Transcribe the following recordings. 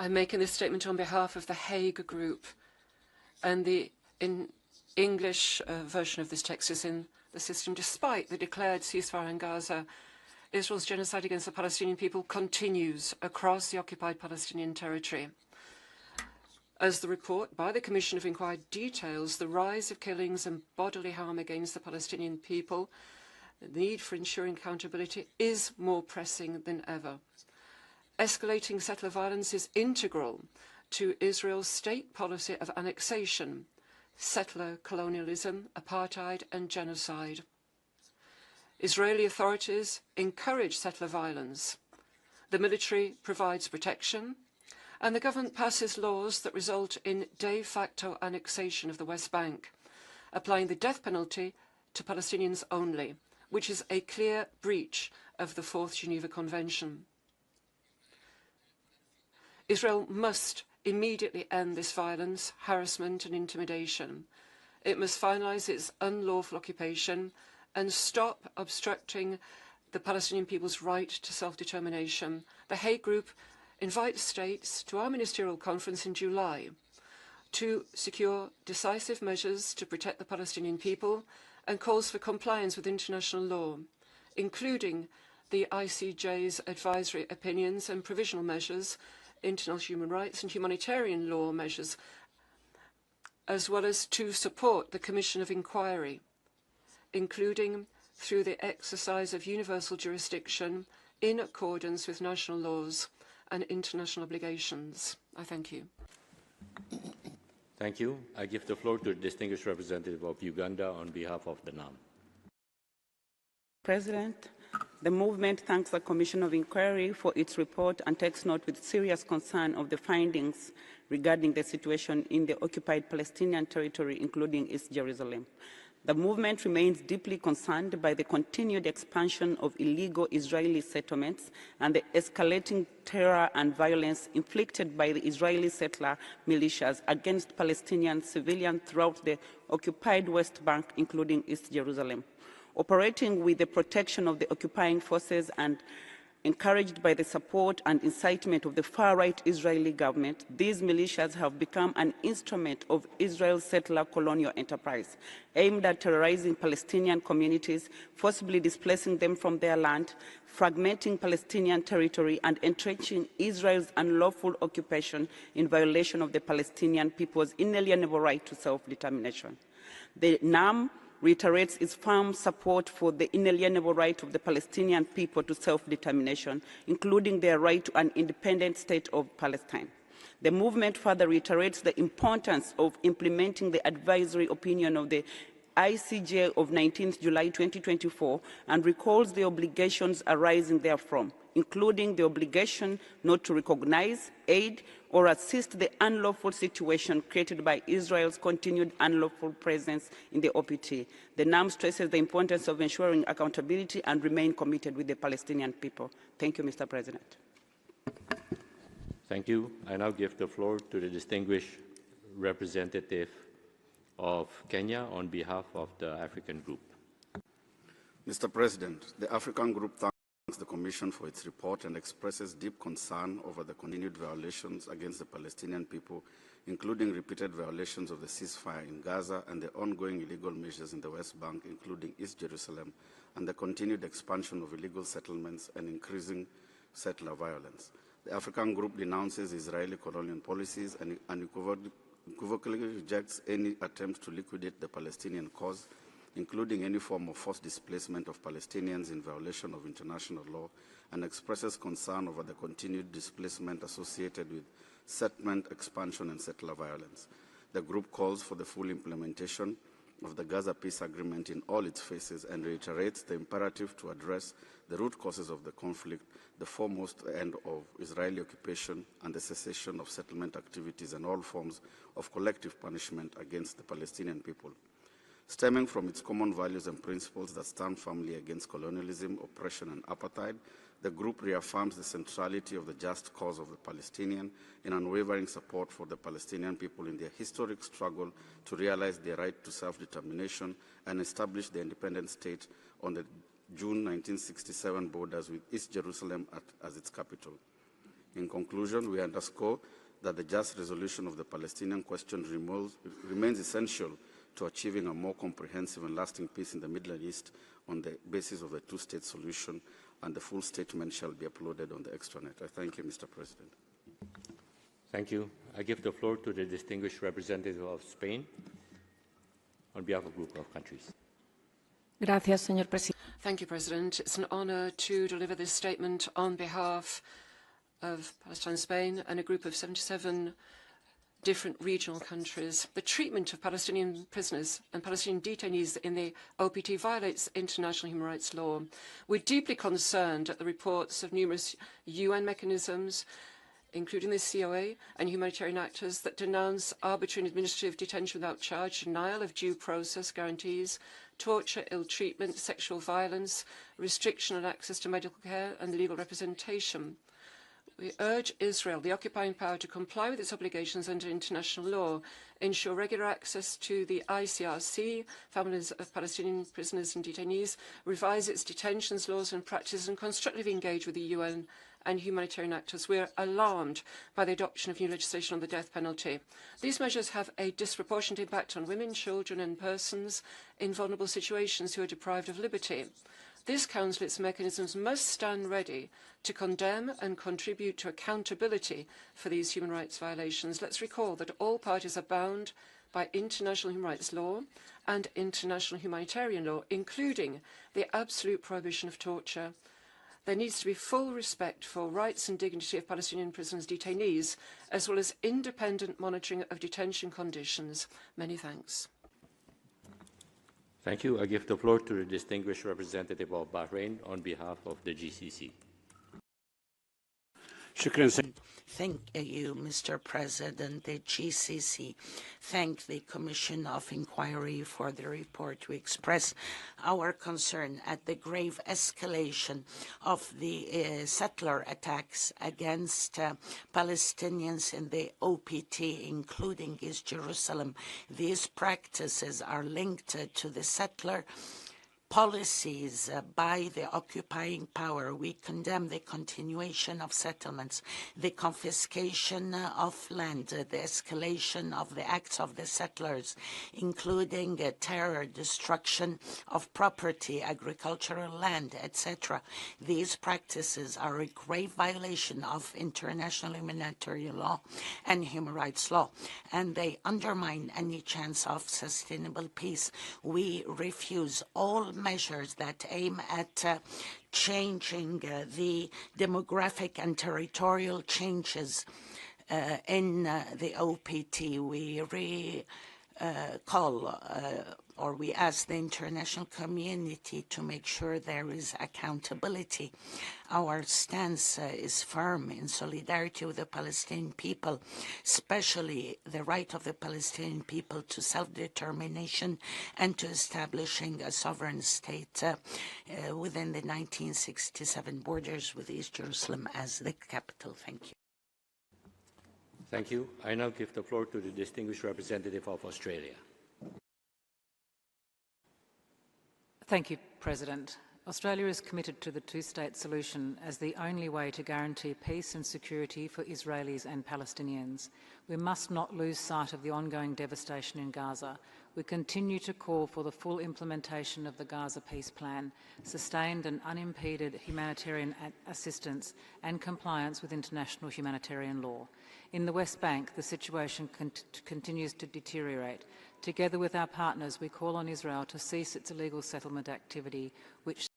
I'm making this statement on behalf of the Hague Group, and the English version of this text is in the system. Despite the declared ceasefire in Gaza, Israel's genocide against the Palestinian people continues across the occupied Palestinian territory. As the report by the Commission of Inquiry details, the rise of killings and bodily harm against the Palestinian people, the need for ensuring accountability is more pressing than ever. Escalating settler violence is integral to Israel's state policy of annexation, settler colonialism, apartheid, and genocide. Israeli authorities encourage settler violence. The military provides protection, and the government passes laws that result in de facto annexation of the West Bank, applying the death penalty to Palestinians only, which is a clear breach of the Fourth Geneva Convention. Israel must immediately end this violence, harassment and intimidation. It must finalise its unlawful occupation and stop obstructing the Palestinian people's right to self-determination. The Hague Group invites states to our ministerial conference in July to secure decisive measures to protect the Palestinian people and calls for compliance with international law, including the ICJ's advisory opinions and provisional measures, international human rights and humanitarian law measures, as well as to support the Commission of Inquiry, including through the exercise of universal jurisdiction in accordance with national laws and international obligations. I thank you. Thank you. I give the floor to the distinguished representative of Uganda on behalf of the NAM. President, the movement thanks the Commission of Inquiry for its report and takes note with serious concern of the findings regarding the situation in the occupied Palestinian territory, including East Jerusalem. The movement remains deeply concerned by the continued expansion of illegal Israeli settlements and the escalating terror and violence inflicted by the Israeli settler militias against Palestinian civilians throughout the occupied West Bank, including East Jerusalem. Operating with the protection of the occupying forces and encouraged by the support and incitement of the far-right Israeli government, these militias have become an instrument of Israel's settler colonial enterprise, aimed at terrorizing Palestinian communities, forcibly displacing them from their land, fragmenting Palestinian territory, and entrenching Israel's unlawful occupation in violation of the Palestinian people's inalienable right to self-determination. The NAM reiterates its firm support for the inalienable right of the Palestinian people to self-determination, including their right to an independent state of Palestine. The movement further reiterates the importance of implementing the advisory opinion of the ICJ of 19th July 2024 and recalls the obligations arising therefrom, including the obligation not to recognize, aid, or assist the unlawful situation created by Israel's continued unlawful presence in the OPT. The NAM stresses the importance of ensuring accountability and remain committed with the Palestinian people. Thank you, Mr. President. Thank you. I now give the floor to the distinguished representative of Kenya on behalf of the African Group. Mr. President, the African Group thanks the Commission for its report and expresses deep concern over the continued violations against the Palestinian people, including repeated violations of the ceasefire in Gaza and the ongoing illegal measures in the West Bank, including East Jerusalem, and the continued expansion of illegal settlements and increasing settler violence. The African Group denounces Israeli colonial policies and unequivocally rejects any attempt to liquidate the Palestinian cause, including any form of forced displacement of Palestinians in violation of international law, and expresses concern over the continued displacement associated with settlement expansion and settler violence. The group calls for the full implementation of the Gaza peace agreement in all its phases and reiterates the imperative to address the root causes of the conflict, the foremost end of Israeli occupation and the cessation of settlement activities and all forms of collective punishment against the Palestinian people. Stemming from its common values and principles that stand firmly against colonialism, oppression, and apartheid, the group reaffirms the centrality of the just cause of the Palestinian in unwavering support for the Palestinian people in their historic struggle to realize their right to self-determination and establish the independent state on the June 1967 borders with East Jerusalem as its capital. In conclusion, we underscore that the just resolution of the Palestinian question remains essential to achieving a more comprehensive and lasting peace in the Middle East on the basis of a two-state solution, and the full statement shall be uploaded on the extranet. I thank you, Mr. President. Thank you. I give the floor to the distinguished representative of Spain on behalf of a group of countries. Gracias, señor presidente. Thank you, President. It's an honour to deliver this statement on behalf of Palestine, Spain, and a group of 77 different regional countries. The treatment of Palestinian prisoners and Palestinian detainees in the OPT violates international human rights law. We're deeply concerned at the reports of numerous UN mechanisms, including the COA and humanitarian actors, that denounce arbitrary and administrative detention without charge, denial of due process guarantees, torture, ill treatment, sexual violence, restriction on access to medical care and legal representation. We urge Israel, the occupying power, to comply with its obligations under international law, ensure regular access to the ICRC, families of Palestinian prisoners and detainees, revise its detentions laws and practices, and constructively engage with the UN and humanitarian actors. We are alarmed by the adoption of new legislation on the death penalty. These measures have a disproportionate impact on women, children and persons in vulnerable situations who are deprived of liberty. This Council, its mechanisms, must stand ready to condemn and contribute to accountability for these human rights violations. Let's recall that all parties are bound by international human rights law and international humanitarian law, including the absolute prohibition of torture. There needs to be full respect for rights and dignity of Palestinian prisoners and detainees, as well as independent monitoring of detention conditions. Many thanks. Thank you. I give the floor to the distinguished representative of Bahrain on behalf of the GCC. Thank you, Mr. President. The GCC thank the Commission of Inquiry for the report. We express our concern at the grave escalation of the settler attacks against Palestinians in the OPT, including East Jerusalem. These practices are linked to the settler policies by the occupying power. We condemn the continuation of settlements, the confiscation of land, the escalation of the acts of the settlers, including terror, destruction of property, agricultural land, etc. These practices are a grave violation of international humanitarian law and human rights law, and they undermine any chance of sustainable peace. We refuse all measures that aim at changing the demographic and territorial changes in the OPT. We we ask the international community to make sure there is accountability. Our stance is firm in solidarity with the Palestinian people, especially the right of the Palestinian people to self-determination and to establishing a sovereign state within the 1967 borders with East Jerusalem as the capital. Thank you. Thank you. I now give the floor to the distinguished representative of Australia. Thank you, President. Australia is committed to the two-state solution as the only way to guarantee peace and security for Israelis and Palestinians. We must not lose sight of the ongoing devastation in Gaza. We continue to call for the full implementation of the Gaza Peace Plan, sustained and unimpeded humanitarian assistance and compliance with international humanitarian law. In the West Bank, the situation continues to deteriorate. Together with our partners, we call on Israel to cease its illegal settlement activity, which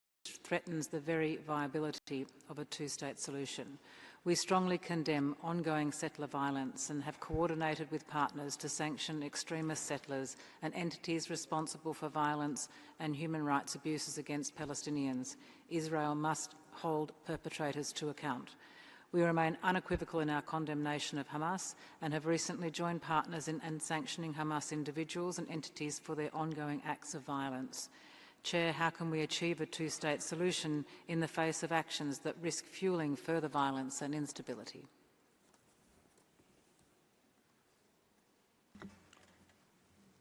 threatens the very viability of a two-state solution. We strongly condemn ongoing settler violence and have coordinated with partners to sanction extremist settlers and entities responsible for violence and human rights abuses against Palestinians. Israel must hold perpetrators to account. We remain unequivocal in our condemnation of Hamas and have recently joined partners in sanctioning Hamas individuals and entities for their ongoing acts of violence. Chair, how can we achieve a two-state solution in the face of actions that risk fuelling further violence and instability?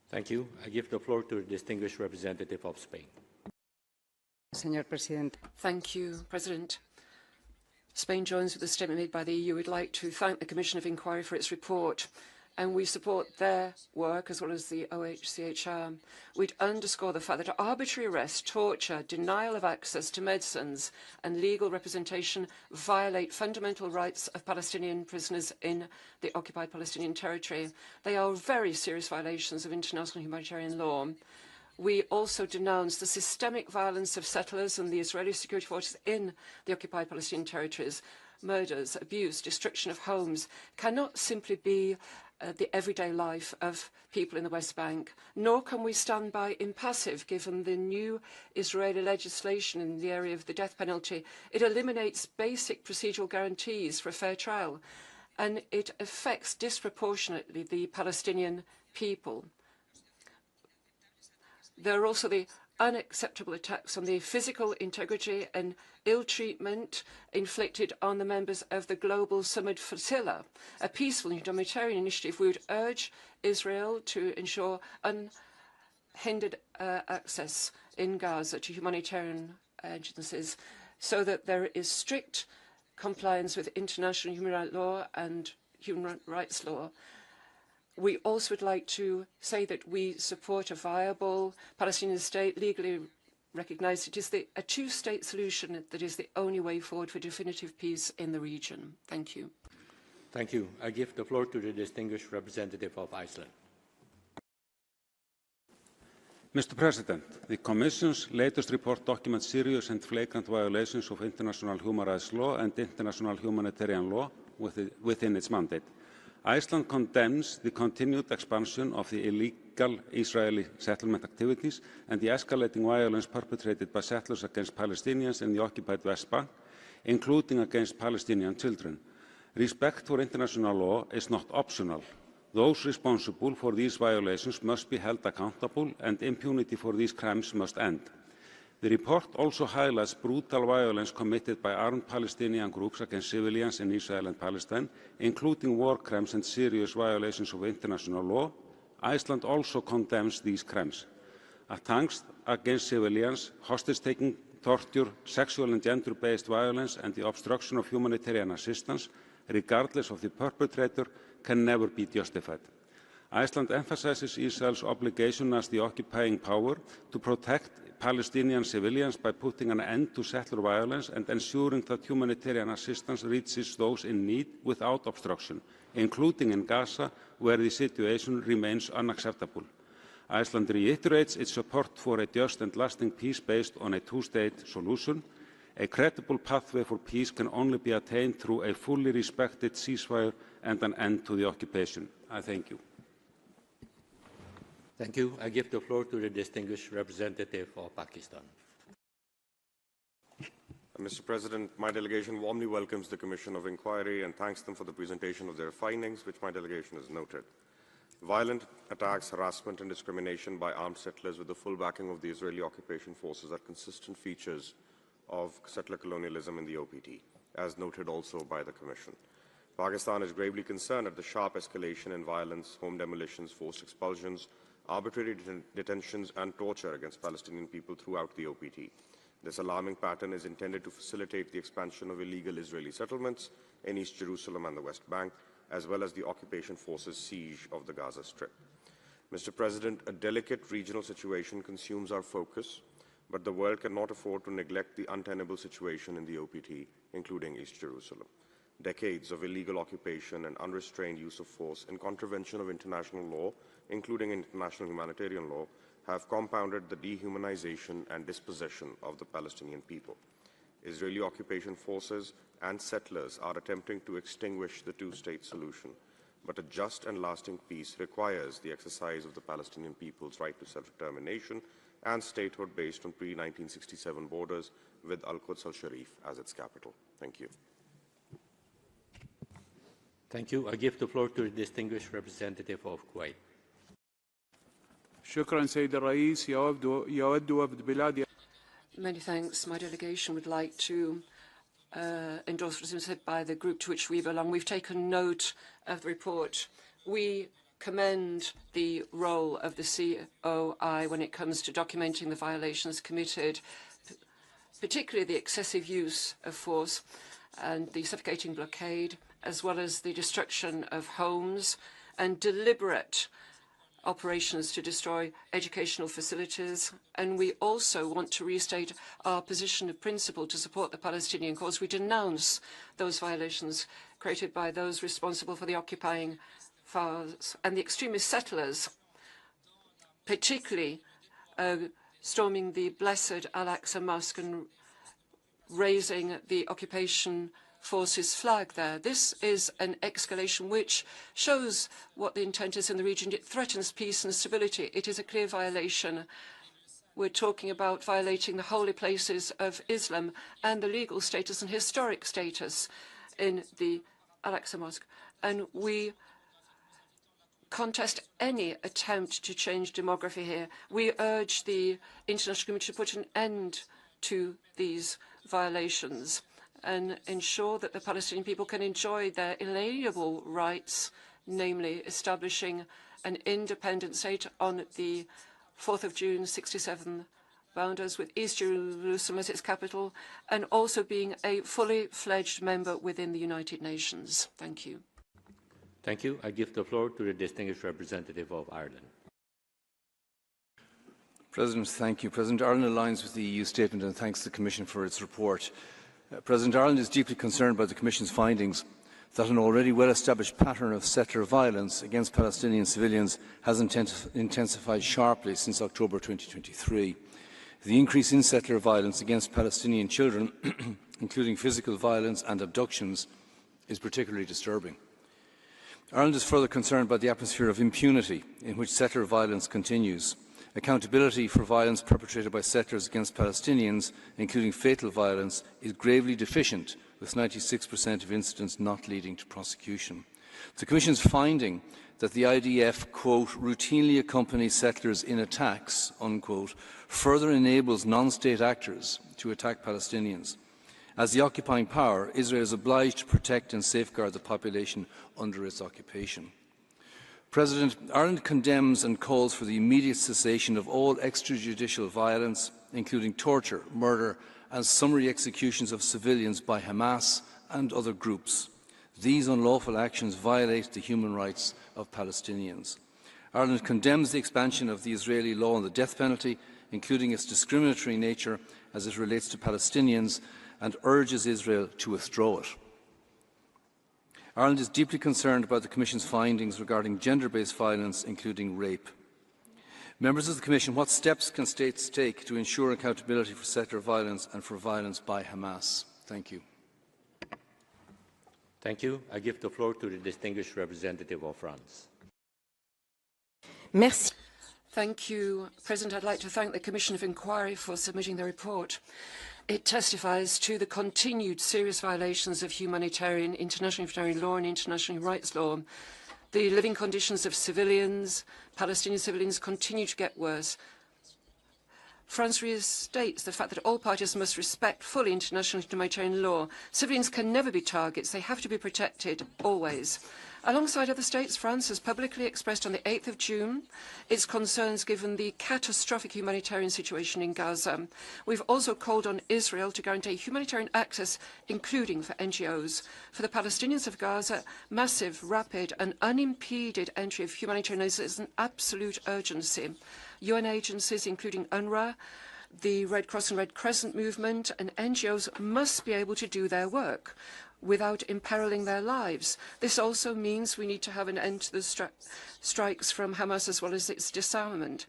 Thank you. I give the floor to the distinguished representative of Spain. Señor Presidente. Thank you, President. Spain joins with the statement made by the EU. We'd like to thank the Commission of Inquiry for its report, and we support their work as well as the OHCHR. We'd underscore the fact that arbitrary arrest, torture, denial of access to medicines and legal representation violate fundamental rights of Palestinian prisoners in the Occupied Palestinian Territory. They are very serious violations of international humanitarian law. We also denounce the systemic violence of settlers and the Israeli security forces in the occupied Palestinian territories. Murders, abuse, destruction of homes cannot simply be the everyday life of people in the West Bank, nor can we stand by impassive given the new Israeli legislation in the area of the death penalty. It eliminates basic procedural guarantees for a fair trial, and it affects disproportionately the Palestinian people. There are also the unacceptable attacks on the physical integrity and ill treatment inflicted on the members of the Global Summit Flotilla, a peaceful humanitarian initiative. We would urge Israel to ensure unhindered access in Gaza to humanitarian agencies so that there is strict compliance with international human rights law and human rights law. We also would like to say that we support a viable Palestinian state, legally recognized. It is a two-state solution that is the only way forward for definitive peace in the region. Thank you. Thank you. I give the floor to the distinguished representative of Iceland. Mr. President, the Commission's latest report documents serious and flagrant violations of international human rights law and international humanitarian law within its mandate. Iceland condemns the continued expansion of the illegal Israeli settlement activities and the escalating violence perpetrated by settlers against Palestinians in the occupied West Bank, including against Palestinian children. Respect for international law is not optional. Those responsible for these violations must be held accountable, and impunity for these crimes must end. The report also highlights brutal violence committed by armed Palestinian groups against civilians in Israel and Palestine, including war crimes and serious violations of international law. Iceland also condemns these crimes. Attacks against civilians, hostage-taking, torture, sexual and gender-based violence, and the obstruction of humanitarian assistance, regardless of the perpetrator, can never be justified. Iceland emphasizes Israel's obligation as the occupying power to protect Palestinian civilians by putting an end to settler violence and ensuring that humanitarian assistance reaches those in need without obstruction, including in Gaza, where the situation remains unacceptable. Iceland reiterates its support for a just and lasting peace based on a two-state solution. A credible pathway for peace can only be attained through a fully respected ceasefire and an end to the occupation. I thank you. Thank you. I give the floor to the distinguished representative of Pakistan. Mr. President, my delegation warmly welcomes the Commission of Inquiry and thanks them for the presentation of their findings, which my delegation has noted. Violent attacks, harassment and discrimination by armed settlers with the full backing of the Israeli occupation forces are consistent features of settler colonialism in the OPT, as noted also by the Commission. Pakistan is gravely concerned at the sharp escalation in violence, home demolitions, forced expulsions, arbitrary detentions and torture against Palestinian people throughout the OPT. This alarming pattern is intended to facilitate the expansion of illegal Israeli settlements in East Jerusalem and the West Bank, as well as the occupation forces' siege of the Gaza Strip. Mr. President, a delicate regional situation consumes our focus, but the world cannot afford to neglect the untenable situation in the OPT, including East Jerusalem. Decades of illegal occupation and unrestrained use of force in contravention of international law, including international humanitarian law, have compounded the dehumanization and dispossession of the Palestinian people. Israeli occupation forces and settlers are attempting to extinguish the two-state solution, but a just and lasting peace requires the exercise of the Palestinian people's right to self-determination and statehood based on pre-1967 borders with Al-Quds al-Sharif as its capital. Thank you. Thank you. I give the floor to the distinguished representative of Kuwait. شكرا سيد الرئيس. يود وفد بلادي. Many thanks. My delegation would like to endorse what has been said by the group to which we belong. We've taken note of the report. We commend the role of the COI when it comes to documenting the violations committed, particularly the excessive use of force and the suffocating blockade, as well as the destruction of homes and deliberate operations to destroy educational facilities. And we also want to restate our position of principle to support the Palestinian cause. We denounce those violations created by those responsible for the occupying powers and the extremist settlers, particularly storming the blessed Al-Aqsa Mosque and raising the occupation forces flag there. This is an escalation which shows what the intent is in the region. It threatens peace and stability. It is a clear violation. We're talking about violating the holy places of Islam and the legal status and historic status in the Al-Aqsa Mosque. And we contest any attempt to change demography here. We urge the international community to put an end to these violations and ensure that the Palestinian people can enjoy their inalienable rights, namely establishing an independent state on the 4th of June 1967 boundaries with East Jerusalem as its capital, and also being a fully fledged member within the United Nations. Thank you. Thank you. I give the floor to the distinguished representative of Ireland. President, thank you. President, Ireland aligns with the EU statement and thanks the Commission for its report. President, Ireland is deeply concerned by the Commission's findings that an already well-established pattern of settler violence against Palestinian civilians has intensified sharply since October 2023. The increase in settler violence against Palestinian children, including physical violence and abductions, is particularly disturbing. Ireland is further concerned by the atmosphere of impunity in which settler violence continues. Accountability for violence perpetrated by settlers against Palestinians, including fatal violence, is gravely deficient, with 96% of incidents not leading to prosecution. The Commission's finding that the IDF, quote, routinely accompanies settlers in attacks, unquote, further enables non-state actors to attack Palestinians. As the occupying power, Israel is obliged to protect and safeguard the population under its occupation. President, Ireland condemns and calls for the immediate cessation of all extrajudicial violence, including torture, murder and summary executions of civilians by Hamas and other groups. These unlawful actions violate the human rights of Palestinians. Ireland condemns the expansion of the Israeli law on the death penalty, including its discriminatory nature as it relates to Palestinians, and urges Israel to withdraw it. Ireland is deeply concerned about the Commission's findings regarding gender-based violence, including rape. Members of the Commission, what steps can states take to ensure accountability for settler violence and for violence by Hamas? Thank you. Thank you. I give the floor to the distinguished representative of France. Merci. Thank you, President. I'd like to thank the Commission of Inquiry for submitting the report. It testifies to the continued serious violations of international humanitarian law and international rights law. The living conditions of civilians, Palestinian civilians, continue to get worse. France restates the fact that all parties must respect fully international humanitarian law. Civilians can never be targets. They have to be protected, always. Alongside other states, France has publicly expressed on the 8th of June its concerns given the catastrophic humanitarian situation in Gaza. We've also called on Israel to guarantee humanitarian access, including for NGOs. For the Palestinians of Gaza, massive, rapid and unimpeded entry of humanitarian aid is an absolute urgency. UN agencies, including UNRWA, the Red Cross and Red Crescent movement and NGOs must be able to do their work without imperiling their lives. This also means we need to have an end to the strikes from Hamas as well as its disarmament.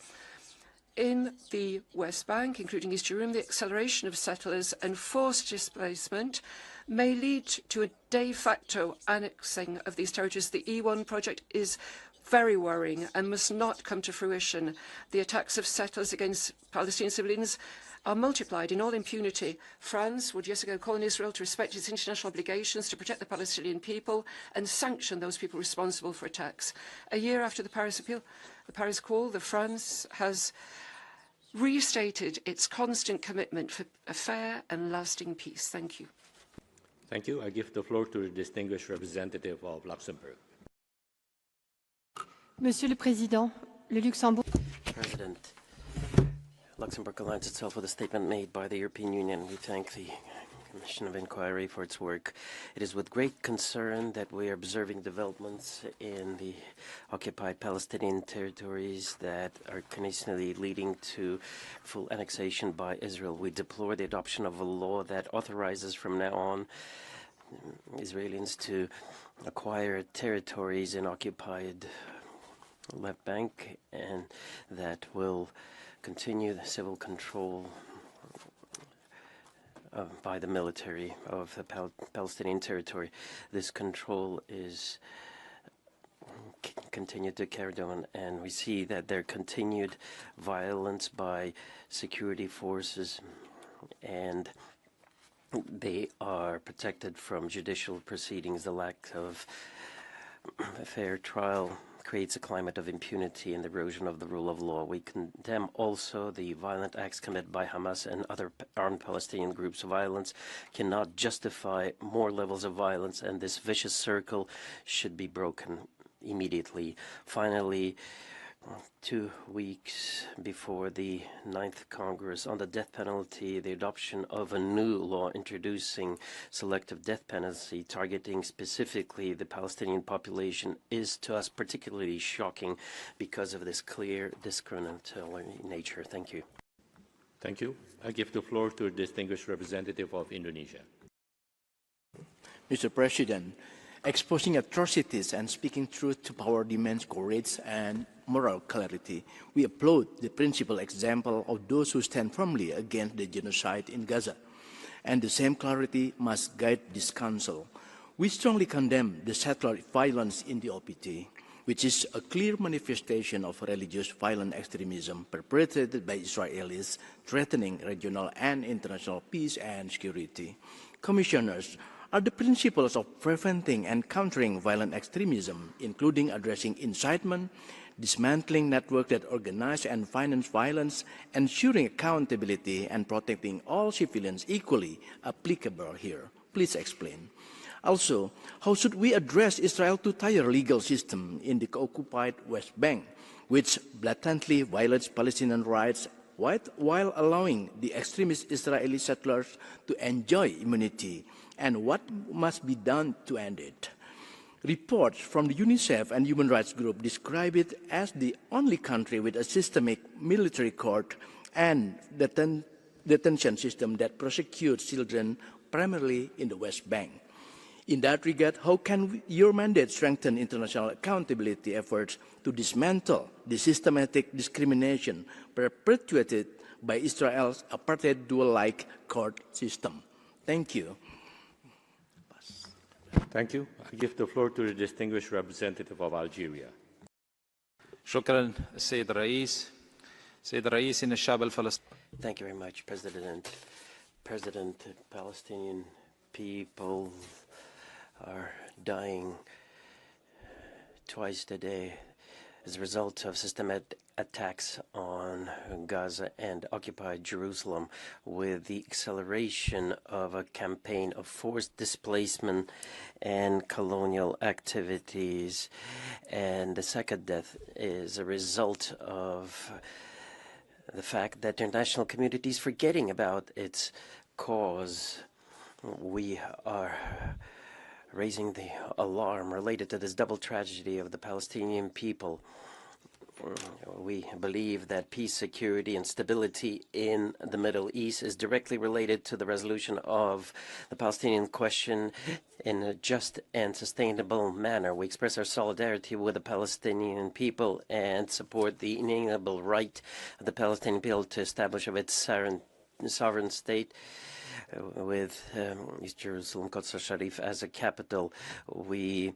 In the West Bank, including East Jerusalem, the acceleration of settlers and forced displacement may lead to a de facto annexing of these territories. The E1 project is very worrying and must not come to fruition. The attacks of settlers against Palestinian civilians are multiplied in all impunity. France would years ago call on Israel to respect its international obligations to protect the Palestinian people and sanction those people responsible for attacks. A year after the Paris call, France has restated its constant commitment for a fair and lasting peace. Thank you. Thank you. I give the floor to the distinguished representative of Luxembourg. Monsieur le Président, le Luxembourg. Luxembourg aligns itself with a statement made by the European Union. We thank the Commission of Inquiry for its work. It is with great concern that we are observing developments in the occupied Palestinian territories that are continuously leading to full annexation by Israel. We deplore the adoption of a law that authorizes from now on Israelis to acquire territories in occupied left bank, and that will continue the civil control by the military of the Palestinian territory. This control is continued to carry on, and we see that there continued violence by security forces, and they are protected from judicial proceedings. The lack of a fair trial creates a climate of impunity and erosion of the rule of law. We condemn also the violent acts committed by Hamas and other armed Palestinian groups. Violence cannot justify more levels of violence, and this vicious circle should be broken immediately. Finally, 2 weeks before the 9th Congress on the death penalty, the adoption of a new law introducing selective death penalty targeting specifically the Palestinian population is to us particularly shocking because of this clear discriminatory nature. Thank you. Thank you. I give the floor to a distinguished representative of Indonesia. Mr. President, exposing atrocities and speaking truth to power demands courage and moral clarity. We applaud the principal example of those who stand firmly against the genocide in Gaza, and the same clarity must guide this Council. We strongly condemn the settler violence in the OPT, which is a clear manifestation of religious violent extremism perpetrated by Israelis, threatening regional and international peace and security. Commissioners, are the principles of preventing and countering violent extremism, including addressing incitement, dismantling networks that organize and finance violence, ensuring accountability, and protecting all civilians equally applicable here? Please explain. Also, how should we address Israel's two-tier legal system in the occupied West Bank, which blatantly violates Palestinian rights while allowing the extremist Israeli settlers to enjoy immunity, and what must be done to end it? Reports from the UNICEF and Human Rights Group describe it as the only country with a systemic military court and detention system that prosecutes children primarily in the West Bank. In that regard, how can your mandate strengthen international accountability efforts to dismantle the systematic discrimination perpetuated by Israel's apartheid dual-like court system? Thank you. Thank you. I give the floor to the distinguished representative of Algeria. شكرا السيد الرئيس. السيد الرئيس إن الشعب الفلسطيني. Thank you very much, President. The Palestinian people are dying twice a day as a result of systematic attacks on Gaza and occupied Jerusalem, with the acceleration of a campaign of forced displacement and colonial activities. And the second death is a result of the fact that the international community is forgetting about its cause. We are raising the alarm related to this double tragedy of the Palestinian people. We believe that peace, security, and stability in the Middle East is directly related to the resolution of the Palestinian question in a just and sustainable manner. We express our solidarity with the Palestinian people and support the inalienable right of the Palestinian people to establish its sovereign state with East Jerusalem, Quds al-Sharif as a capital. We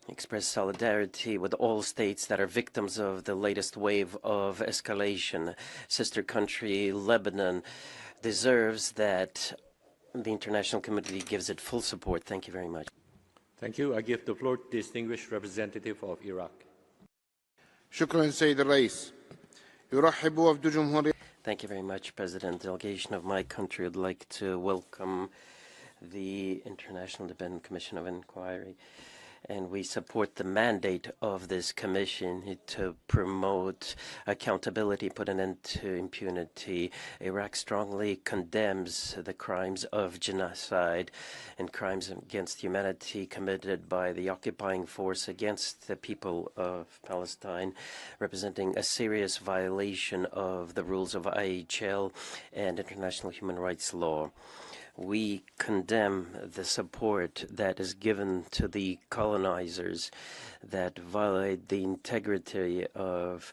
express solidarity with all states that are victims of the latest wave of escalation. Sister country Lebanon deserves that the international community gives it full support. Thank you very much. Thank you. I give the floor to the distinguished representative of Iraq. شكرا سيد الرئيس. يرحب وفد جمهورية. Thank you very much, President. The delegation of my country would like to welcome the International Independent Commission of Inquiry and we support the mandate of this commission to promote accountability, put an end to impunity. Iraq strongly condemns the crimes of genocide and crimes against humanity committed by the occupying force against the people of Palestine, representing a serious violation of the rules of IHL and international human rights law. We condemn the support that is given to the colonizers that violate the integrity of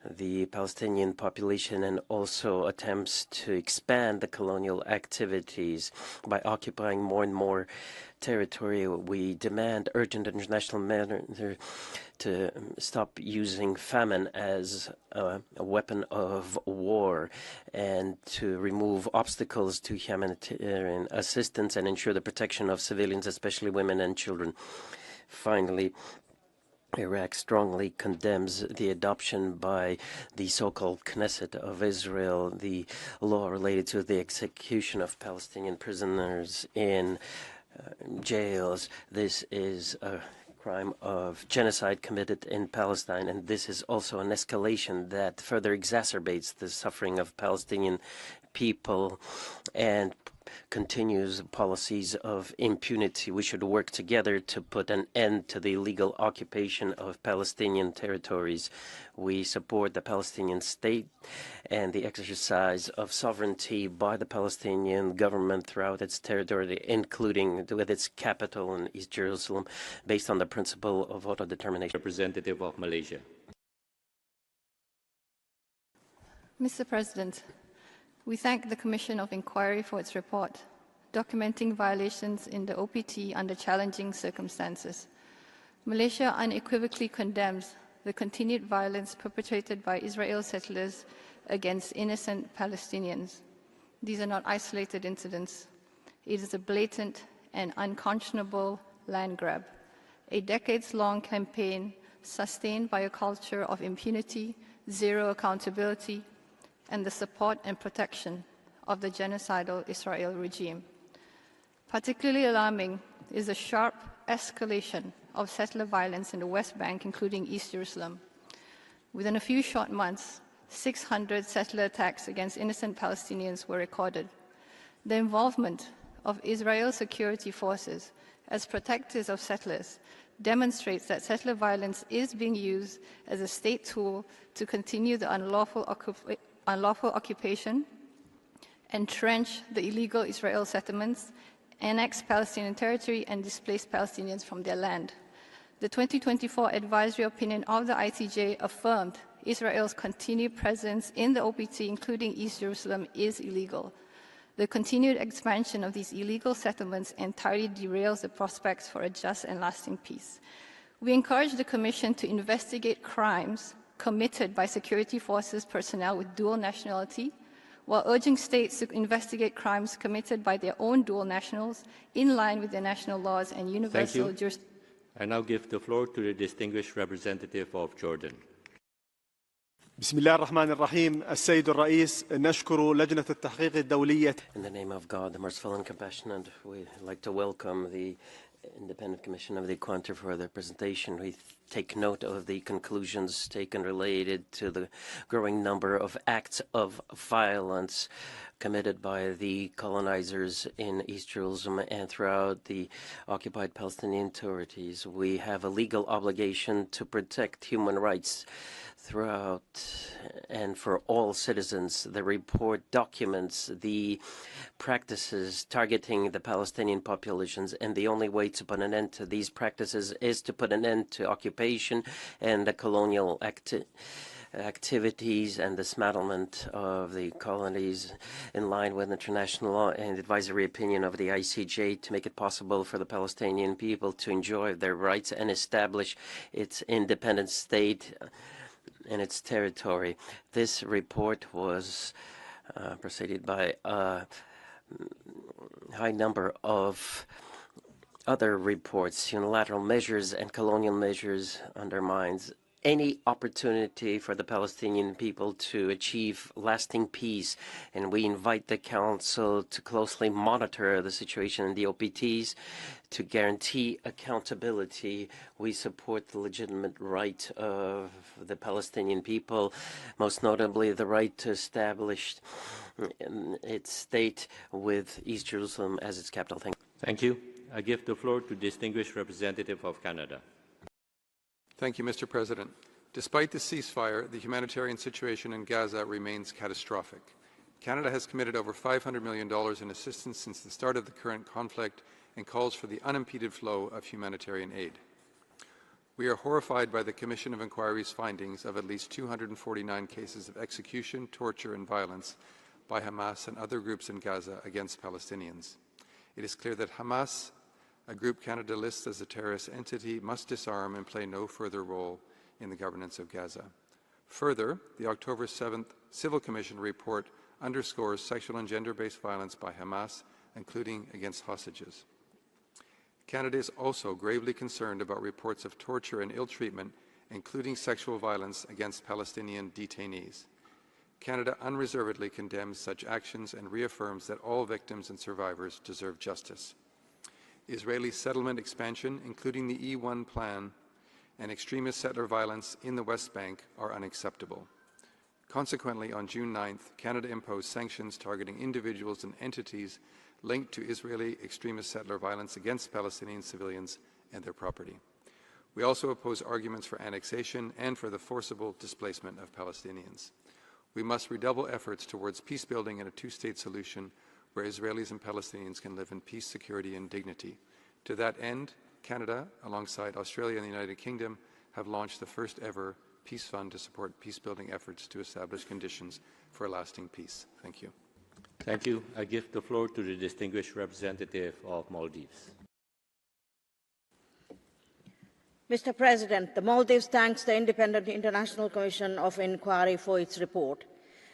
the Palestinian population and also attempts to expand the colonial activities by occupying more and more territory. We demand urgent international measures to stop using famine as a weapon of war and to remove obstacles to humanitarian assistance and ensure the protection of civilians, especially women and children. Finally, Iraq strongly condemns the adoption by the so-called Knesset of Israel, the law related to the execution of Palestinian prisoners in jails. This is a crime of genocide committed in Palestine, and this is also an escalation that further exacerbates the suffering of Palestinian people and continues policies of impunity. We should work together to put an end to the illegal occupation of Palestinian territories. We support the Palestinian state and the exercise of sovereignty by the Palestinian government throughout its territory, including with its capital in East Jerusalem, based on the principle of autodetermination. Representative of Malaysia. Mr. President, we thank the Commission of Inquiry for its report, documenting violations in the OPT under challenging circumstances. Malaysia unequivocally condemns the continued violence perpetrated by Israel settlers against innocent Palestinians. These are not isolated incidents. It is a blatant and unconscionable land grab, a decades-long campaign sustained by a culture of impunity, zero accountability, and the support and protection of the genocidal Israel regime. Particularly alarming is the sharp escalation of settler violence in the West Bank, including East Jerusalem. Within a few short months, 600 settler attacks against innocent Palestinians were recorded. The involvement of Israel's security forces as protectors of settlers demonstrates that settler violence is being used as a state tool to continue the unlawful occupation, entrench the illegal Israel settlements, annex Palestinian territory, and displace Palestinians from their land. The 2024 advisory opinion of the ICJ affirmed Israel's continued presence in the OPT, including East Jerusalem, is illegal. The continued expansion of these illegal settlements entirely derails the prospects for a just and lasting peace. We encourage the Commission to investigate crimes committed by security forces personnel with dual nationality, while urging states to investigate crimes committed by their own dual nationals in line with their national laws and universal jurisdiction. I now give the floor to the distinguished representative of Jordan. بسم الله الرحمن الرحيم السيد الرئيس نشكر لجنة التحقيق الدولية. In the name of God, the merciful and compassionate, we'd like to welcome the Independent Commission of the Equator for their presentation. We take note of the conclusions taken related to the growing number of acts of violence committed by the colonizers in East Jerusalem and throughout the occupied Palestinian territories. We have a legal obligation to protect human rights throughout and for all citizens. The report documents the practices targeting the Palestinian populations, and the only way to put an end to these practices is to put an end to occupation and the colonial activities and dismantlement of the colonies in line with international law and advisory opinion of the ICJ to make it possible for the Palestinian people to enjoy their rights and establish its independent state in its territory. This report was preceded by a high number of other reports. Unilateral measures and colonial measures undermines any opportunity for the Palestinian people to achieve lasting peace. And we invite the Council to closely monitor the situation in the OPTs to guarantee accountability. We support the legitimate right of the Palestinian people, most notably the right to establish its state with East Jerusalem as its capital. Thank you. I give the floor to distinguished representative of Canada. Thank you, Mr. President. Despite the ceasefire, the humanitarian situation in Gaza remains catastrophic. Canada has committed over $500 million in assistance since the start of the current conflict and calls for the unimpeded flow of humanitarian aid. We are horrified by the Commission of Inquiry's findings of at least 249 cases of execution, torture, and violence by Hamas and other groups in Gaza against Palestinians. It is clear that Hamas, a group Canada lists as a terrorist entity, must disarm and play no further role in the governance of Gaza. Further, the October 7th Civil Commission report underscores sexual and gender-based violence by Hamas, including against hostages. Canada is also gravely concerned about reports of torture and ill treatment, including sexual violence against Palestinian detainees. Canada unreservedly condemns such actions and reaffirms that all victims and survivors deserve justice. Israeli settlement expansion, including the E1 plan, and extremist settler violence in the West Bank are unacceptable. Consequently, on June 9th, Canada imposed sanctions targeting individuals and entities linked to Israeli extremist settler violence against Palestinian civilians and their property. We also oppose arguments for annexation and for the forcible displacement of Palestinians. We must redouble efforts towards peace building and a two-state solution where Israelis and Palestinians can live in peace, security, and dignity. To that end, Canada, alongside Australia and the United Kingdom, have launched the first ever Peace Fund to support peace-building efforts to establish conditions for lasting peace. Thank you. Thank you. I give the floor to the distinguished representative of Maldives. Mr. President, the Maldives thanks the Independent International Commission of Inquiry for its report.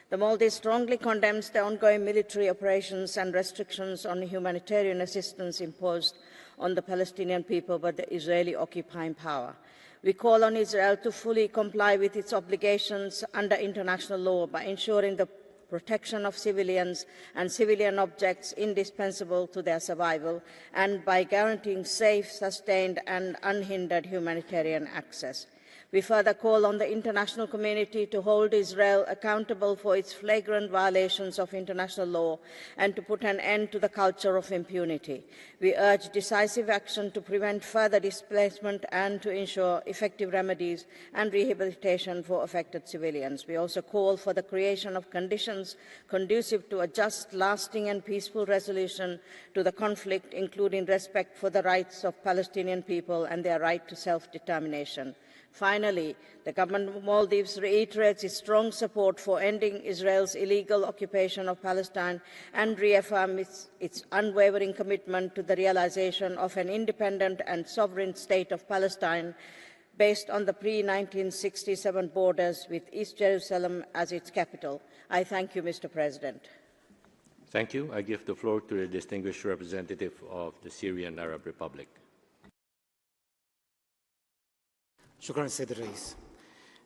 The Maldives strongly condemns the ongoing military operations and restrictions on humanitarian assistance imposed on the Palestinian people by the Israeli occupying power. We call on Israel to fully comply with its obligations under international law by ensuring the protection of civilians and civilian objects indispensable to their survival, and by guaranteeing safe, sustained and unhindered humanitarian access. We further call on the international community to hold Israel accountable for its flagrant violations of international law and to put an end to the culture of impunity. We urge decisive action to prevent further displacement and to ensure effective remedies and rehabilitation for affected civilians. We also call for the creation of conditions conducive to a just, lasting and peaceful resolution to the conflict, including respect for the rights of Palestinian people and their right to self-determination. Finally, the government of Maldives reiterates its strong support for ending Israel's illegal occupation of Palestine and reaffirms its unwavering commitment to the realization of an independent and sovereign state of Palestine based on the pre-1967 borders with East Jerusalem as its capital. I thank you, Mr. President. Thank you. I give the floor to the distinguished representative of the Syrian Arab Republic. شكرا السيد الرئيس.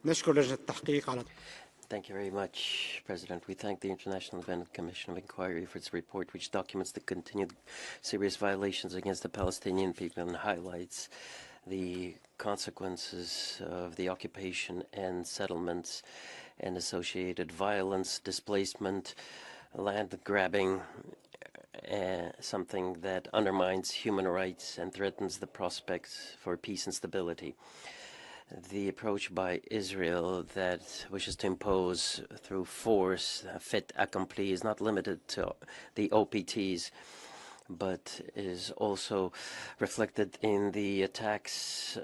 نشكر لجنة التحقيق على Thank you very much, President. We thank the International Independent Commission of Inquiry for its report, which documents the continued serious violations against the Palestinian people and highlights the consequences of the occupation and settlements and associated violence, displacement, land grabbing, something that undermines human rights and threatens the prospects for peace and stability. The approach by Israel that wishes to impose through force fait accompli is not limited to the OPTs, but is also reflected in the attacks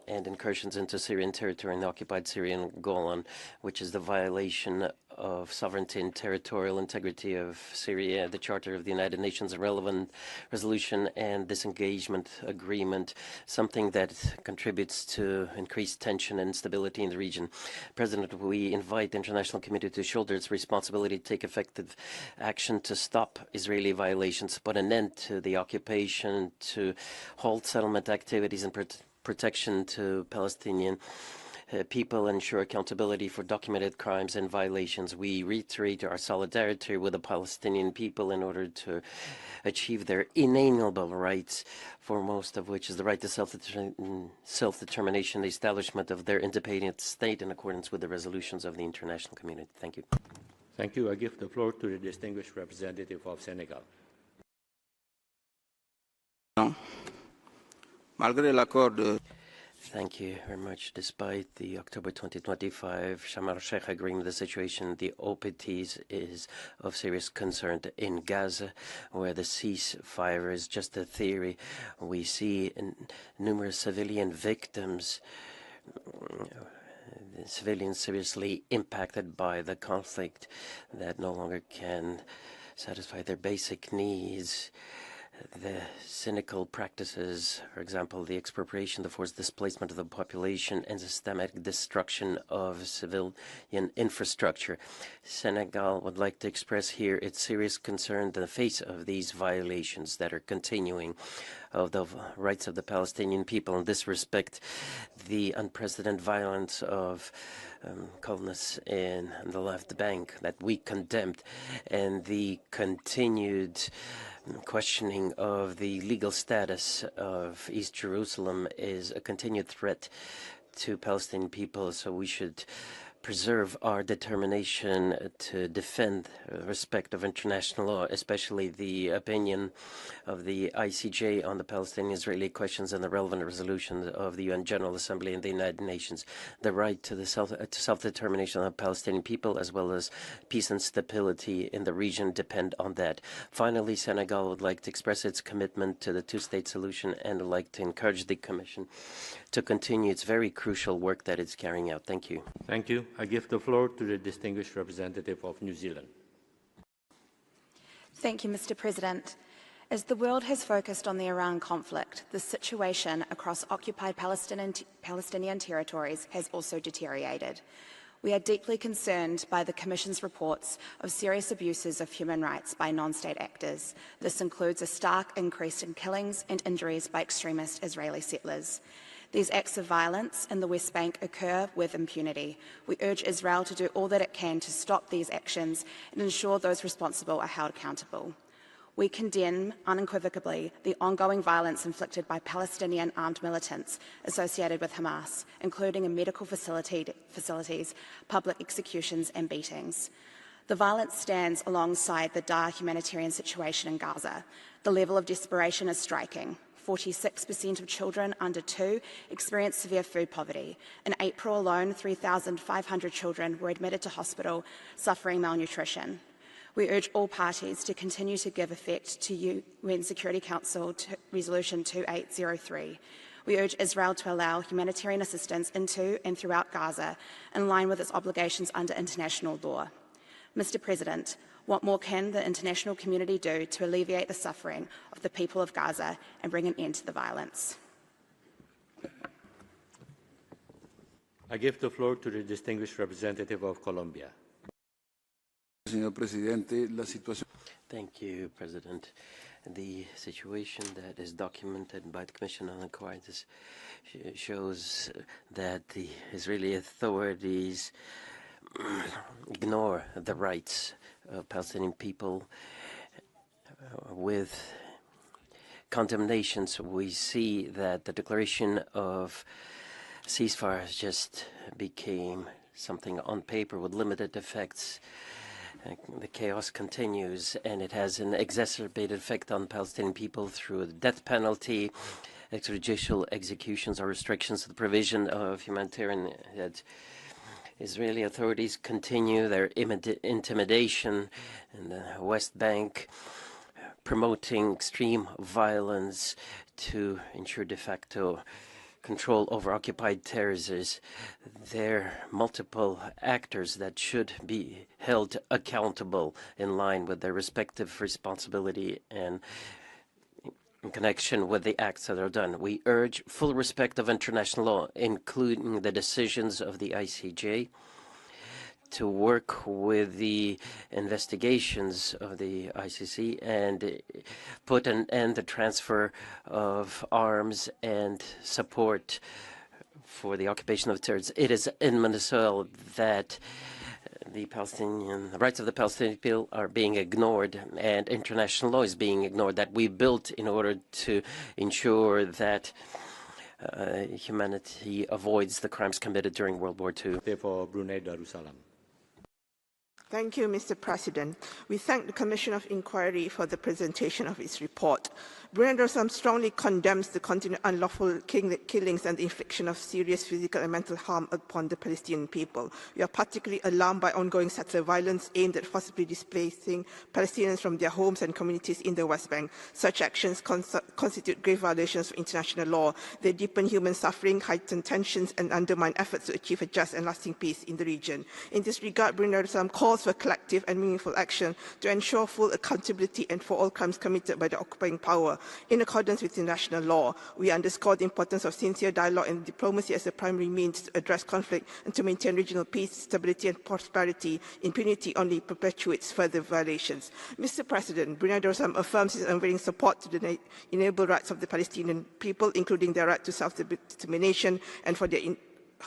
and incursions into Syrian territory in the occupied Syrian Golan, which is the violation of sovereignty and territorial integrity of Syria, the Charter of the United Nations, a relevant resolution and disengagement agreement, something that contributes to increased tension and instability in the region. President, we invite the international community to shoulder its responsibility to take effective action to stop Israeli violations, put an end to the occupation, to halt settlement activities and protection to Palestinian people and ensure accountability for documented crimes and violations. We reiterate our solidarity with the Palestinian people in order to achieve their inalienable rights, foremost of which is the right to self-determination, the establishment of their independent state in accordance with the resolutions of the international community. Thank you. Thank you. I give the floor to the distinguished representative of Senegal. Thank you very much. Despite the October 2025 Sharm el-Sheikh agreement, the situation in the OPTs is of serious concern. In Gaza, where the ceasefire is just a theory, we see numerous civilian victims, civilians seriously impacted by the conflict that no longer can satisfy their basic needs. The cynical practices, for example, the expropriation, the forced displacement of the population, and systematic destruction of civilian infrastructure. Senegal would like to express here its serious concern in the face of these violations that are continuing of the rights of the Palestinian people. In this respect, the unprecedented violence of colonists in the left bank that we condemned, and the continued questioning of the legal status of East Jerusalem is a continued threat to Palestinian people. So we should preserve our determination to defend respect of international law, especially the opinion of the ICJ on the Palestinian-Israeli questions and the relevant resolutions of the UN General Assembly and the United Nations. The right to the self-determination of the Palestinian people, as well as peace and stability in the region, depend on that. Finally, Senegal would like to express its commitment to the two-state solution and would like to encourage the Commission to continue its very crucial work that it's carrying out. Thank you. Thank you. I give the floor to the distinguished representative of New Zealand. Thank you, Mr. President. As the world has focused on the Iran conflict, the situation across occupied Palestinian territories has also deteriorated. We are deeply concerned by the Commission's reports of serious abuses of human rights by non-state actors. This includes a stark increase in killings and injuries by extremist Israeli settlers. These acts of violence in the West Bank occur with impunity. We urge Israel to do all that it can to stop these actions and ensure those responsible are held accountable. We condemn unequivocally the ongoing violence inflicted by Palestinian armed militants associated with Hamas, including in medical facilities, public executions and beatings. The violence stands alongside the dire humanitarian situation in Gaza. The level of desperation is striking. 46% of children under 2 experience severe food poverty. In April alone, 3,500 children were admitted to hospital suffering malnutrition. We urge all parties to continue to give effect to UN Security Council Resolution 2803. We urge Israel to allow humanitarian assistance into and throughout Gaza in line with its obligations under international law. Mr. President, what more can the international community do to alleviate the suffering of the people of Gaza and bring an end to the violence? I give the floor to the distinguished representative of Colombia. Thank you, President. The situation that is documented by the Commission on Inquiry shows that the Israeli authorities ignore the rights of Palestinian people with condemnations. We see that the declaration of ceasefire just became something on paper with limited effects. The chaos continues, and it has an exacerbated effect on Palestinian people through the death penalty, extrajudicial executions or restrictions to the provision of humanitarian aid. Israeli authorities continue their intimidation in the West Bank, promoting extreme violence to ensure de facto control over occupied territories. There are multiple actors that should be held accountable in line with their respective responsibility and in connection with the acts that are done. We urge full respect of international law, including the decisions of the ICJ, to work with the investigations of the ICC and put an end to transfer of arms and support for the occupation of the territories. It is in Venezuela that the rights of the Palestinian people are being ignored and international law is being ignored, that we built in order to ensure that humanity avoids the crimes committed during World War II. Therefore, Brunei Darussalam. Thank you, Mr. President. We thank the Commission of Inquiry for the presentation of its report. Brunei Darussalam strongly condemns the continued unlawful killings and the infliction of serious physical and mental harm upon the Palestinian people. We are particularly alarmed by ongoing settler violence aimed at forcibly displacing Palestinians from their homes and communities in the West Bank. Such actions constitute grave violations of international law. They deepen human suffering, heighten tensions, and undermine efforts to achieve a just and lasting peace in the region. In this regard, Brunei Darussalam calls for collective and meaningful action to ensure full accountability and for all crimes committed by the occupying power. In accordance with international law, we underscore the importance of sincere dialogue and diplomacy as a primary means to address conflict and to maintain regional peace, stability and prosperity. Impunity only perpetuates further violations. Mr. President, Brunei Darussalam affirms its unwavering support to the inalienable rights of the Palestinian people, including their right to self-determination and for their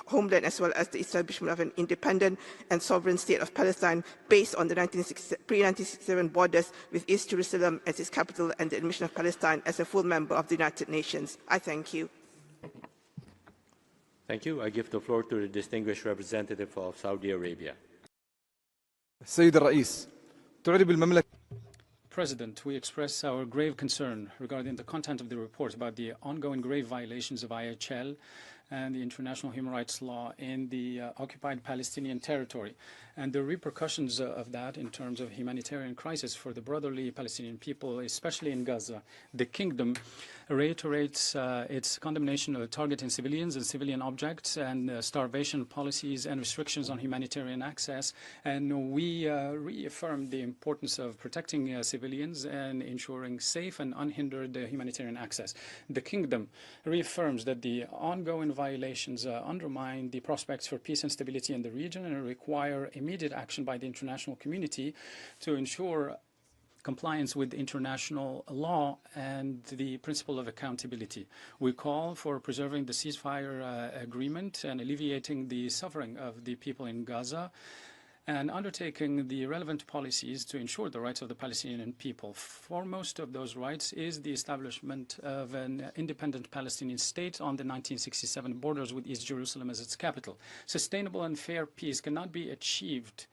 homeland, as well as the establishment of an independent and sovereign state of Palestine based on the pre-1967 borders with East Jerusalem as its capital and the admission of Palestine as a full member of the United Nations. I thank you. Thank you. I give the floor to the distinguished representative of Saudi Arabia. السيد الرئيس تعرب المملكة President, we express our grave concern regarding the content of the report about the ongoing grave violations of IHL and the international human rights law in the occupied Palestinian territory, and the repercussions of that in terms of humanitarian crisis for the brotherly Palestinian people, especially in Gaza. The Kingdom reiterates its condemnation of targeting civilians and civilian objects and starvation policies and restrictions on humanitarian access, and we reaffirm the importance of protecting civilians and ensuring safe and unhindered humanitarian access. The Kingdom reaffirms that the ongoing violations undermine the prospects for peace and stability in the region and require immediate action by the international community to ensure compliance with international law and the principle of accountability. We call for preserving the ceasefire agreement and alleviating the suffering of the people in Gaza and undertaking the relevant policies to ensure the rights of the Palestinian people. Foremost of those rights is the establishment of an independent Palestinian state on the 1967 borders with East Jerusalem as its capital. Sustainable and fair peace cannot be achieved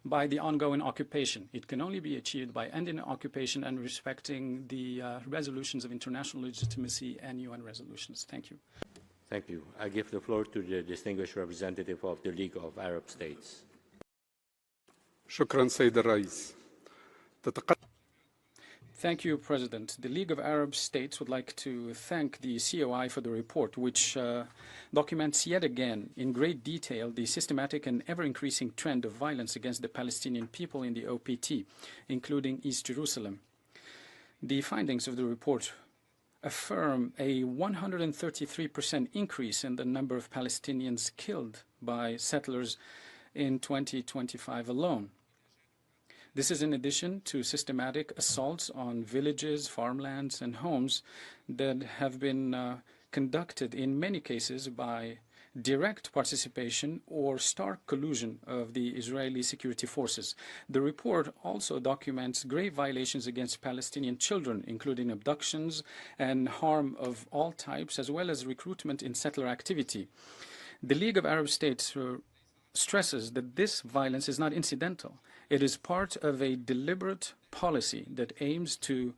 by the ongoing occupation. It can only be achieved by ending occupation and respecting the resolutions of international legitimacy and UN resolutions. Thank you. Thank you. I give the floor to the distinguished representative of the League of Arab States. شكرا سيد الرئيس. Thank you, President. The League of Arab States would like to thank the COI for the report, which documents yet again in great detail the systematic and ever-increasing trend of violence against the Palestinian people in the OPT, including East Jerusalem. The findings of the report affirm a 133% increase in the number of Palestinians killed by settlers in 2025 alone. This is in addition to systematic assaults on villages, farmlands, and homes that have been conducted in many cases by direct participation or stark collusion of the Israeli security forces. The report also documents grave violations against Palestinian children, including abductions and harm of all types, as well as recruitment in settler activity. The League of Arab States stresses that this violence is not incidental. It is part of a deliberate policy that aims to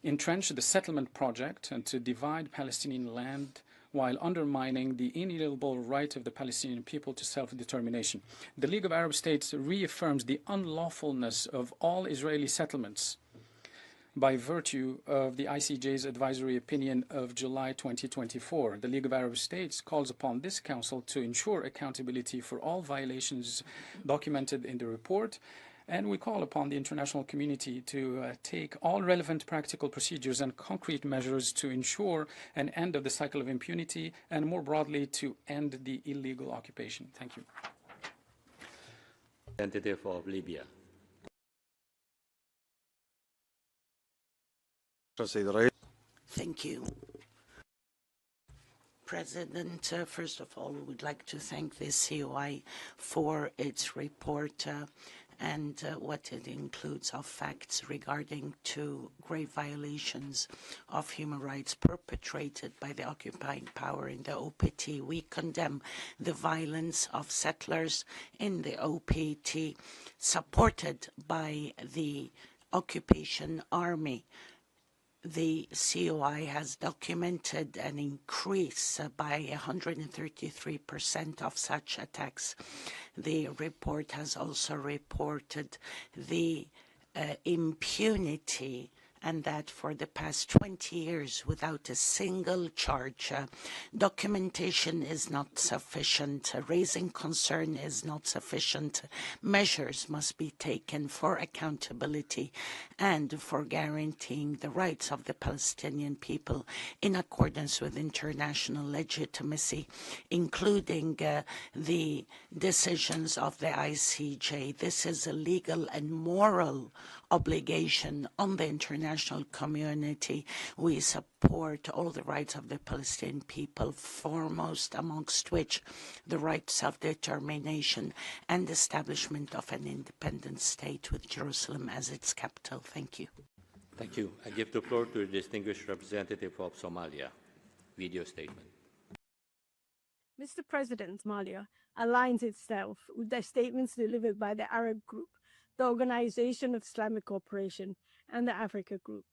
entrench the settlement project and to divide Palestinian land while undermining the inalienable right of the Palestinian people to self-determination. The League of Arab States reaffirms the unlawfulness of all Israeli settlements by virtue of the ICJ's advisory opinion of July 2024. The League of Arab States calls upon this Council to ensure accountability for all violations documented in the report, and we call upon the international community to take all relevant practical procedures and concrete measures to ensure an end of the cycle of impunity and, more broadly, to end the illegal occupation. Thank you. Representative of Libya. Thank you. President. First of all, we would like to thank the COI for its report and what it includes of facts regarding to grave violations of human rights perpetrated by the occupying power in the OPT. We condemn the violence of settlers in the OPT supported by the occupation army. The COI has documented an increase by 133% of such attacks. The report has also reported the impunity, and that for the past 20 years, without a single charge, documentation is not sufficient, raising concern is not sufficient. Measures must be taken for accountability and for guaranteeing the rights of the Palestinian people in accordance with international legitimacy, including the decisions of the ICJ. This is a legal and moral obligation on the international community. We support all the rights of the Palestinian people, foremost amongst which the right to self-determination and establishment of an independent state with Jerusalem as its capital. Thank you. Thank you. I give the floor to the distinguished representative of Somalia. Video statement. Mr. President, Somalia aligns itself with the statements delivered by the Arab Group, the Organization of Islamic Cooperation, and the Africa Group.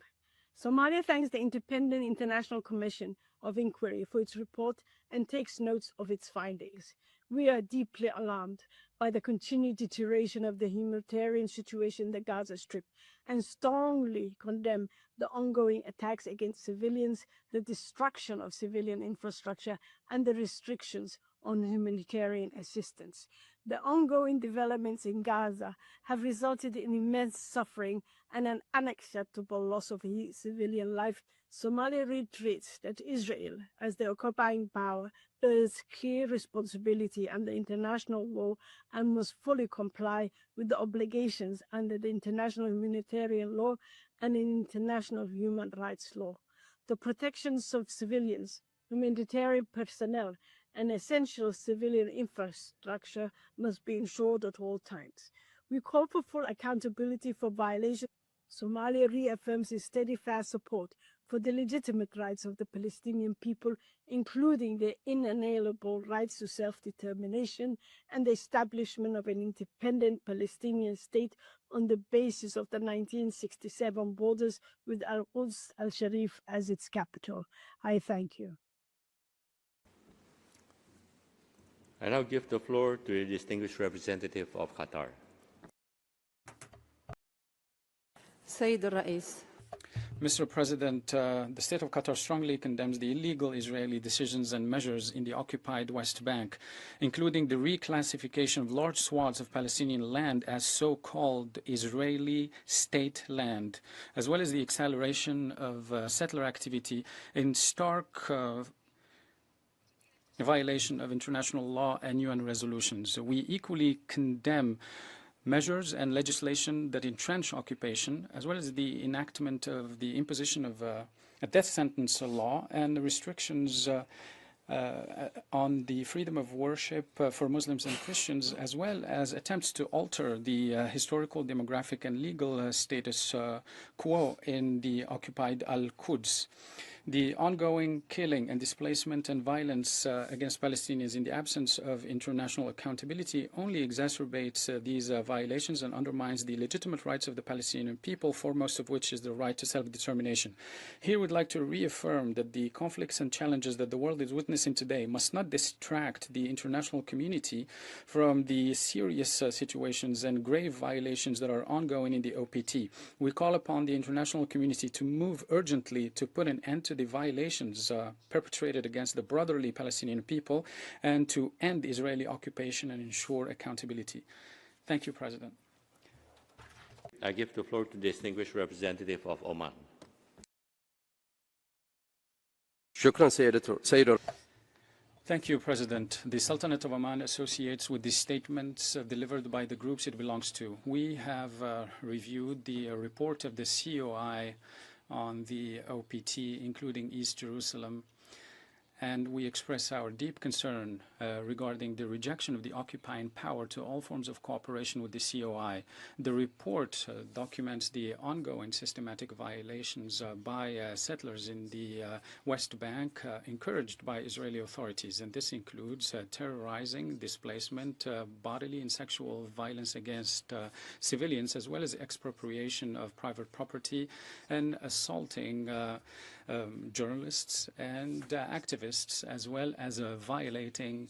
Somalia thanks the Independent International Commission of Inquiry for its report and takes notes of its findings. We are deeply alarmed by the continued deterioration of the humanitarian situation in the Gaza Strip and strongly condemn the ongoing attacks against civilians, the destruction of civilian infrastructure, and the restrictions on humanitarian assistance. The ongoing developments in Gaza have resulted in immense suffering and an unacceptable loss of civilian life. Somalia reiterates that Israel, as the occupying power, bears clear responsibility under international law and must fully comply with the obligations under the international humanitarian law and in international human rights law. The protections of civilians, humanitarian personnel, and essential civilian infrastructure must be ensured at all times. We call for full accountability for violations. Somalia reaffirms its steadfast support for the legitimate rights of the Palestinian people, including their inalienable rights to self-determination and the establishment of an independent Palestinian state on the basis of the 1967 borders with Al-Quds al-Sharif as its capital. I thank you. I now give the floor to the distinguished representative of Qatar. Sayyid al-Rais. Mr. President, the State of Qatar strongly condemns the illegal Israeli decisions and measures in the occupied West Bank, including the reclassification of large swaths of Palestinian land as so-called Israeli state land, as well as the acceleration of settler activity in stark violation of international law and UN resolutions. We equally condemn measures and legislation that entrench occupation, as well as the enactment of the imposition of a death sentence law and the restrictions on the freedom of worship for Muslims and Christians, as well as attempts to alter the historical, demographic, and legal status quo in the occupied Al-Quds. The ongoing killing and displacement and violence against Palestinians in the absence of international accountability only exacerbates these violations and undermines the legitimate rights of the Palestinian people, foremost of which is the right to self-determination. Here we'd like to reaffirm that the conflicts and challenges that the world is witnessing today must not distract the international community from the serious situations and grave violations that are ongoing in the OPT. We call upon the international community to move urgently to put an end to the violations perpetrated against the brotherly Palestinian people and to end Israeli occupation and ensure accountability. Thank you, President. I give the floor to the distinguished representative of Oman. Thank you, President. The Sultanate of Oman associates with the statements delivered by the groups it belongs to. We have reviewed the report of the COI on the OPT, including East Jerusalem, and we express our deep concern regarding the rejection of the occupying power to all forms of cooperation with the COI. The report documents the ongoing systematic violations by settlers in the West Bank encouraged by Israeli authorities, and this includes terrorizing, displacement, bodily and sexual violence against civilians, as well as expropriation of private property and assaulting journalists and activists, as well as violating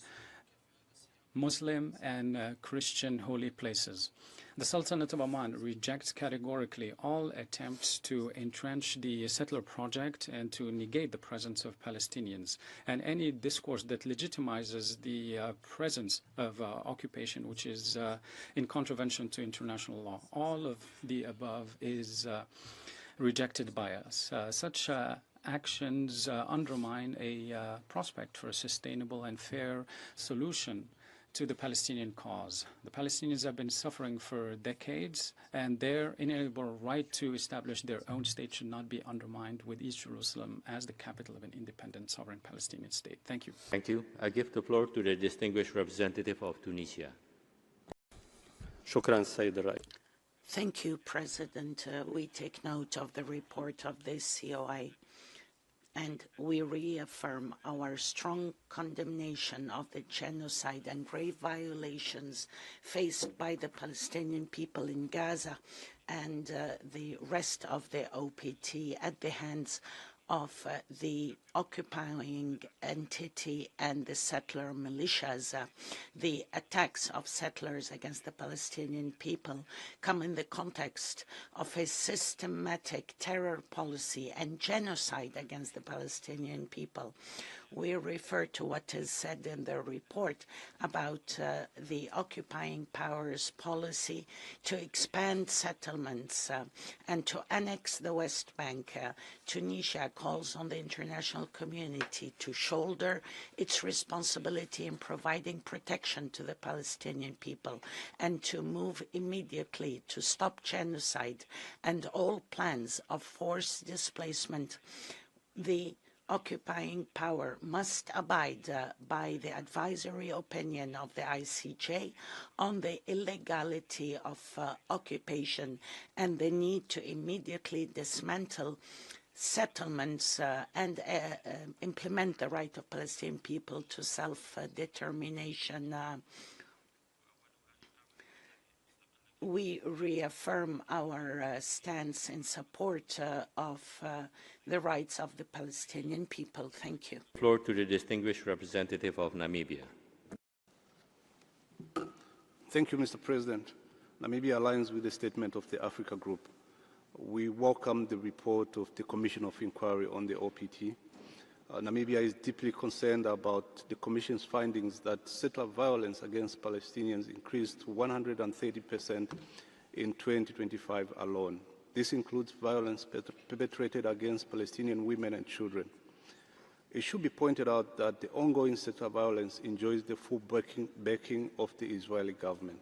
Muslim and Christian holy places. The Sultanate of Oman rejects categorically all attempts to entrench the settler project and to negate the presence of Palestinians, and any discourse that legitimizes the presence of occupation, which is in contravention to international law. All of the above is rejected by us. Such actions undermine a prospect for a sustainable and fair solution to the Palestinian cause. The Palestinians have been suffering for decades, and their inalienable right to establish their own state should not be undermined with East Jerusalem as the capital of an independent sovereign Palestinian state. Thank you. Thank you. I give the floor to the distinguished representative of Tunisia. شكرا سيد الرئيس. Thank you, President. We take note of the report of the COI, and we reaffirm our strong condemnation of the genocide and grave violations faced by the Palestinian people in Gaza and the rest of the OPT at the hands of the occupying entity and the settler militias. The attacks of settlers against the Palestinian people come in the context of a systematic terror policy and genocide against the Palestinian people. We refer to what is said in the report about the occupying powers policy to expand settlements and to annex the West Bank. Tunisia calls on the international community to shoulder its responsibility in providing protection to the Palestinian people and to move immediately to stop genocide and all plans of forced displacement. The occupying power must abide by the advisory opinion of the ICJ on the illegality of occupation and the need to immediately dismantle settlements and implement the right of Palestinian people to self-determination. We reaffirm our stance in support of the rights of the Palestinian people. Thank you. Floor to the distinguished representative of Namibia. Thank you, Mr. President. Namibia aligns with the statement of the Africa Group. We welcome the report of the Commission of Inquiry on the OPT. Namibia is deeply concerned about the Commission's findings that settler violence against Palestinians increased 130% in 2025 alone. This includes violence perpetrated against Palestinian women and children. It should be pointed out that the ongoing settler violence enjoys the full backing of the Israeli government.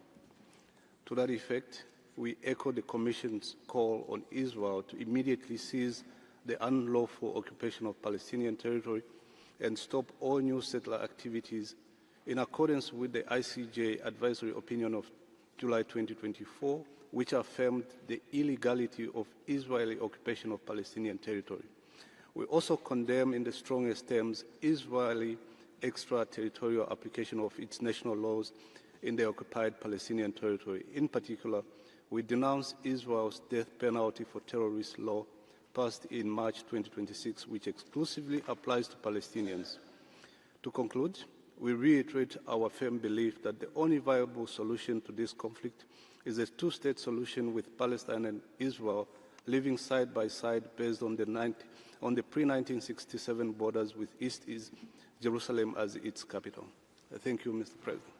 To that effect, we echo the Commission's call on Israel to immediately seize the unlawful occupation of Palestinian territory and stop all new settler activities in accordance with the ICJ advisory opinion of July 2024, which affirmed the illegality of Israeli occupation of Palestinian territory. We also condemn in the strongest terms Israeli extraterritorial application of its national laws in the occupied Palestinian territory. In particular, we denounce Israel's death penalty for terrorist law passed in March 2026, which exclusively applies to Palestinians. To conclude, we reiterate our firm belief that the only viable solution to this conflict is a two-state solution with Palestine and Israel living side by side based on the pre-1967 borders with East Jerusalem as its capital. Thank you, Mr. President.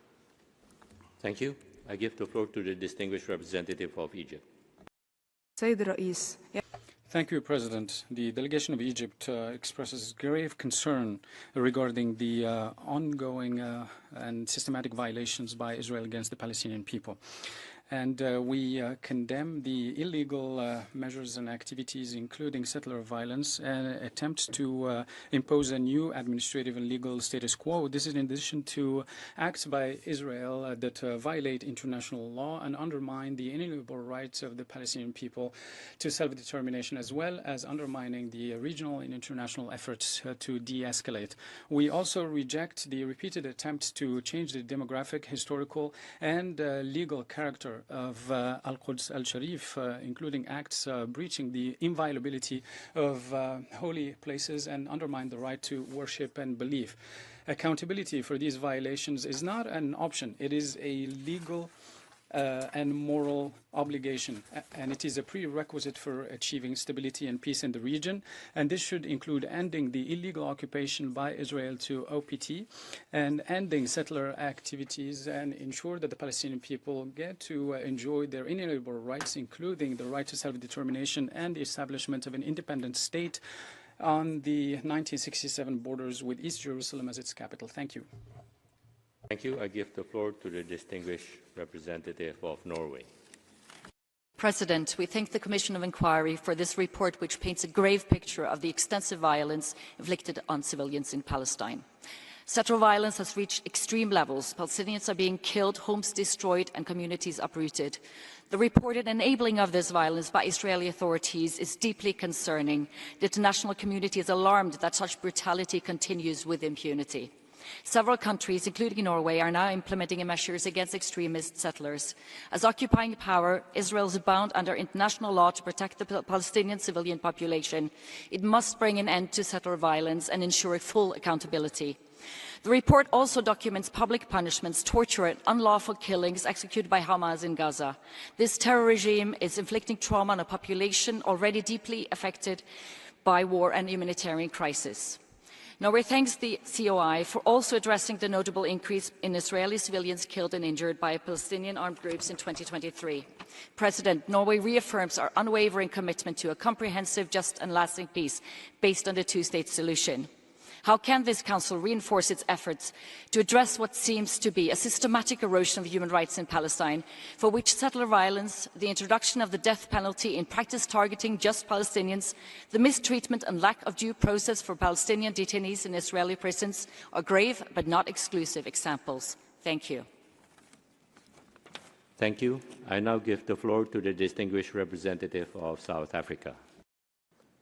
Thank you. I give the floor to the distinguished representative of Egypt. Thank you, President. The delegation of Egypt expresses grave concern regarding the ongoing and systematic violations by Israel against the Palestinian people. And we condemn the illegal measures and activities, including settler violence, and attempt to impose a new administrative and legal status quo. This is in addition to acts by Israel that violate international law and undermine the inalienable rights of the Palestinian people to self-determination, as well as undermining the regional and international efforts to de-escalate. We also reject the repeated attempts to change the demographic, historical, and legal character of Al-Quds al-Sharif, including acts breaching the inviolability of holy places and undermine the right to worship and belief. Accountability for these violations is not an option. It is a legal and moral obligation, and it is a prerequisite for achieving stability and peace in the region. And this should include ending the illegal occupation by Israel to OPT and ending settler activities and ensure that the Palestinian people get to enjoy their inalienable rights, including the right to self-determination and the establishment of an independent state on the 1967 borders with East Jerusalem as its capital. Thank you. Thank you. I give the floor to the distinguished representative of Norway. President, we thank the Commission of Inquiry for this report, which paints a grave picture of the extensive violence inflicted on civilians in Palestine. Settler violence has reached extreme levels. Palestinians are being killed, homes destroyed, and communities uprooted. The reported enabling of this violence by Israeli authorities is deeply concerning. The international community is alarmed that such brutality continues with impunity. Several countries, including Norway, are now implementing measures against extremist settlers. As occupying power, Israel is bound under international law to protect the Palestinian civilian population. It must bring an end to settler violence and ensure full accountability. The report also documents public punishments, torture, and unlawful killings executed by Hamas in Gaza. This terror regime is inflicting trauma on a population already deeply affected by war and humanitarian crisis. Norway thanks the COI for also addressing the notable increase in Israeli civilians killed and injured by Palestinian armed groups in 2023. President, Norway reaffirms our unwavering commitment to a comprehensive, just and lasting peace based on the two-state solution. How can this Council reinforce its efforts to address what seems to be a systematic erosion of human rights in Palestine, for which settler violence, the introduction of the death penalty in practice targeting just Palestinians, the mistreatment and lack of due process for Palestinian detainees in Israeli prisons are grave but not exclusive examples? Thank you. Thank you. I now give the floor to the distinguished representative of South Africa.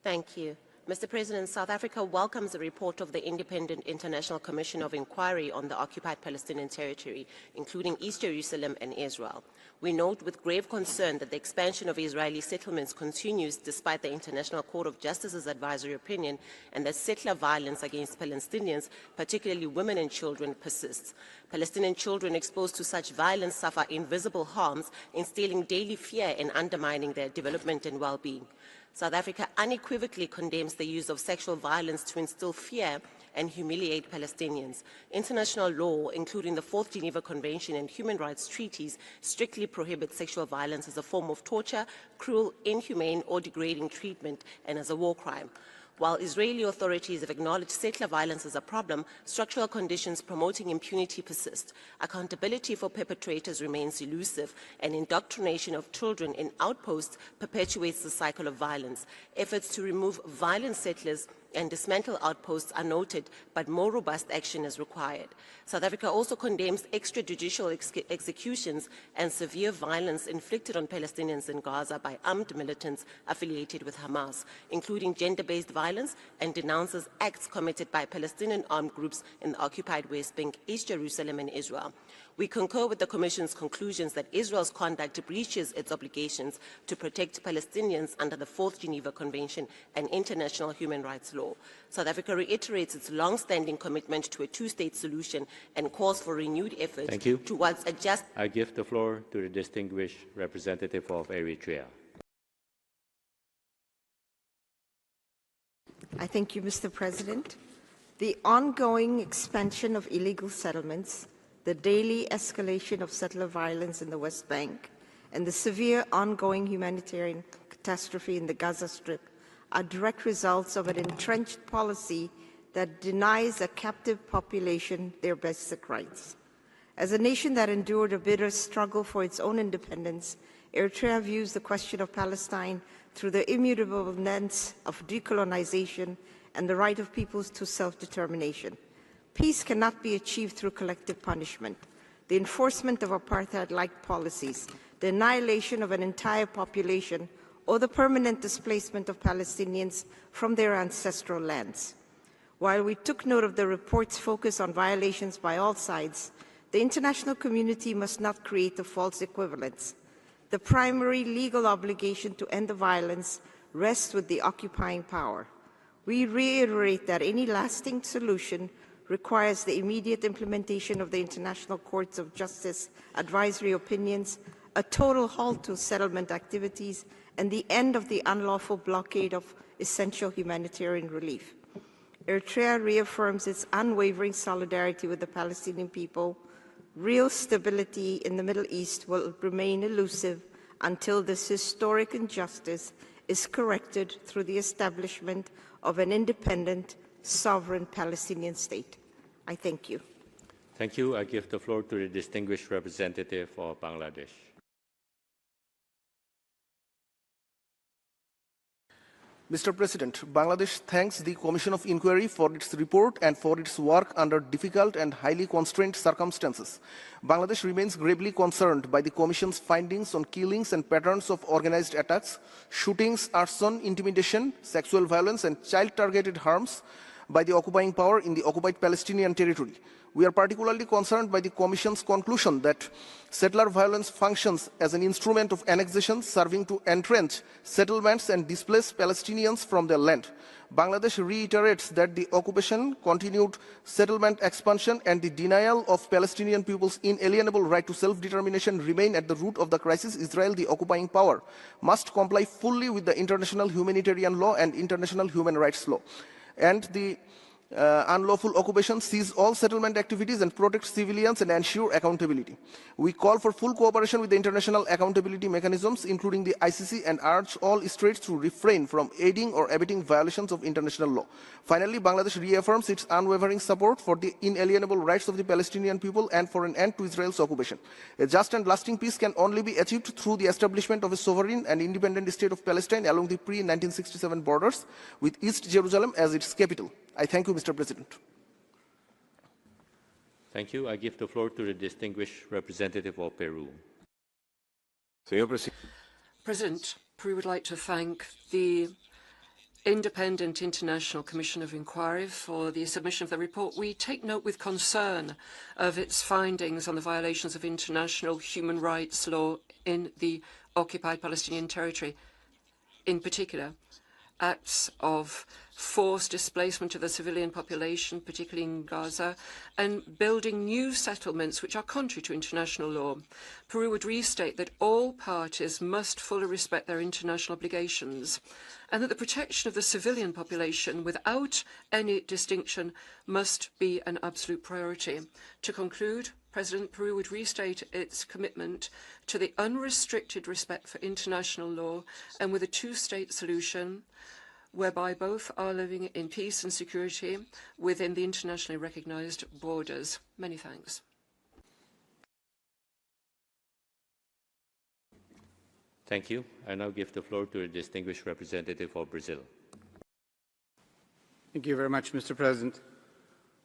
Thank you. Mr. President, South Africa welcomes the report of the Independent International Commission of Inquiry on the Occupied Palestinian Territory, including East Jerusalem and Israel. We note with grave concern that the expansion of Israeli settlements continues despite the International Court of Justice's advisory opinion, and that settler violence against Palestinians, particularly women and children, persists. Palestinian children exposed to such violence suffer invisible harms, instilling daily fear and undermining their development and well-being. South Africa unequivocally condemns the use of sexual violence to instill fear and humiliate Palestinians. International law, including the 4th Geneva Convention and human rights treaties, strictly prohibits sexual violence as a form of torture, cruel, inhumane, or degrading treatment, and as a war crime. While Israeli authorities have acknowledged settler violence as a problem, structural conditions promoting impunity persist. Accountability for perpetrators remains elusive, and indoctrination of children in outposts perpetuates the cycle of violence. Efforts to remove violent settlers and dismantle outposts are noted, but more robust action is required. South Africa also condemns extrajudicial executions and severe violence inflicted on Palestinians in Gaza by armed militants affiliated with Hamas, including gender-based violence, and denounces acts committed by Palestinian armed groups in the occupied West Bank, East Jerusalem, and Israel. We concur with the Commission's conclusions that Israel's conduct breaches its obligations to protect Palestinians under the 4th Geneva Convention and international human rights law. South Africa reiterates its long-standing commitment to a two-state solution and calls for renewed efforts towards a just... I give the floor to the distinguished representative of Eritrea. I thank you, Mr. President. The ongoing expansion of illegal settlements, the daily escalation of settler violence in the West Bank, and the severe ongoing humanitarian catastrophe in the Gaza Strip are direct results of an entrenched policy that denies a captive population their basic rights. As a nation that endured a bitter struggle for its own independence, Eritrea views the question of Palestine through the immutable lens of decolonization and the right of peoples to self-determination. Peace cannot be achieved through collective punishment. The enforcement of apartheid-like policies, the annihilation of an entire population, or the permanent displacement of Palestinians from their ancestral lands. While we took note of the report's focus on violations by all sides, the international community must not create a false equivalence. The primary legal obligation to end the violence rests with the occupying power. We reiterate that any lasting solution requires the immediate implementation of the International Courts of Justice advisory opinions, a total halt to settlement activities, and the end of the unlawful blockade of essential humanitarian relief. Eritrea reaffirms its unwavering solidarity with the Palestinian people. Real stability in the Middle East will remain elusive until this historic injustice is corrected through the establishment of an independent, sovereign Palestinian state. I thank you. Thank you. I give the floor to the distinguished representative of Bangladesh. Mr. President, Bangladesh thanks the Commission of Inquiry for its report and for its work under difficult and highly constrained circumstances. Bangladesh remains gravely concerned by the Commission's findings on killings and patterns of organized attacks, shootings, arson, intimidation, sexual violence, and child-targeted harms by the occupying power in the occupied Palestinian territory. We are particularly concerned by the Commission's conclusion that settler violence functions as an instrument of annexation, serving to entrench settlements and displace Palestinians from their land. Bangladesh reiterates that the occupation, continued settlement expansion, and the denial of Palestinian people's inalienable right to self-determination remain at the root of the crisis. Israel, the occupying power, must comply fully with the international humanitarian law and international human rights law. And the unlawful occupation cease all settlement activities and protect civilians and ensure accountability. We call for full cooperation with the international accountability mechanisms, including the ICC, and urge all states to refrain from aiding or abetting violations of international law. Finally, Bangladesh reaffirms its unwavering support for the inalienable rights of the Palestinian people and for an end to Israel's occupation. A just and lasting peace can only be achieved through the establishment of a sovereign and independent state of Palestine along the pre-1967 borders, with East Jerusalem as its capital. I thank you, Mr. President. Thank you. I give the floor to the distinguished representative of Peru. President, Peru would like to thank the Independent International Commission of Inquiry for the submission of the report. We take note with concern of its findings on the violations of international human rights law in the Occupied Palestinian Territory. In particular, acts of forced displacement of the civilian population, particularly in Gaza, and building new settlements which are contrary to international law. Peru would restate that all parties must fully respect their international obligations, and that the protection of the civilian population without any distinction must be an absolute priority. To conclude, President, Peru would restate its commitment to the unrestricted respect for international law and with a two-state solution whereby both are living in peace and security within the internationally recognized borders. Many thanks. Thank you. I now give the floor to a distinguished representative of Brazil. Thank you very much, Mr. President.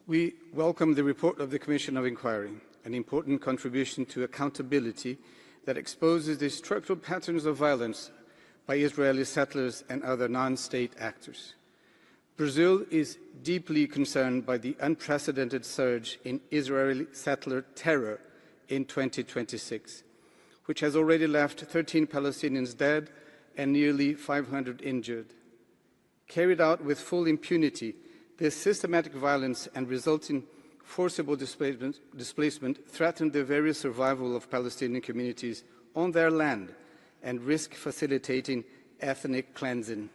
We welcome the report of the Commission of Inquiry, an important contribution to accountability that exposes the structural patterns of violence by Israeli settlers and other non-state actors. Brazil is deeply concerned by the unprecedented surge in Israeli settler terror in 2026, which has already left 13 Palestinians dead and nearly 500 injured. Carried out with full impunity, this systematic violence and resulting forcible displacement threaten the very survival of Palestinian communities on their land and risk facilitating ethnic cleansing.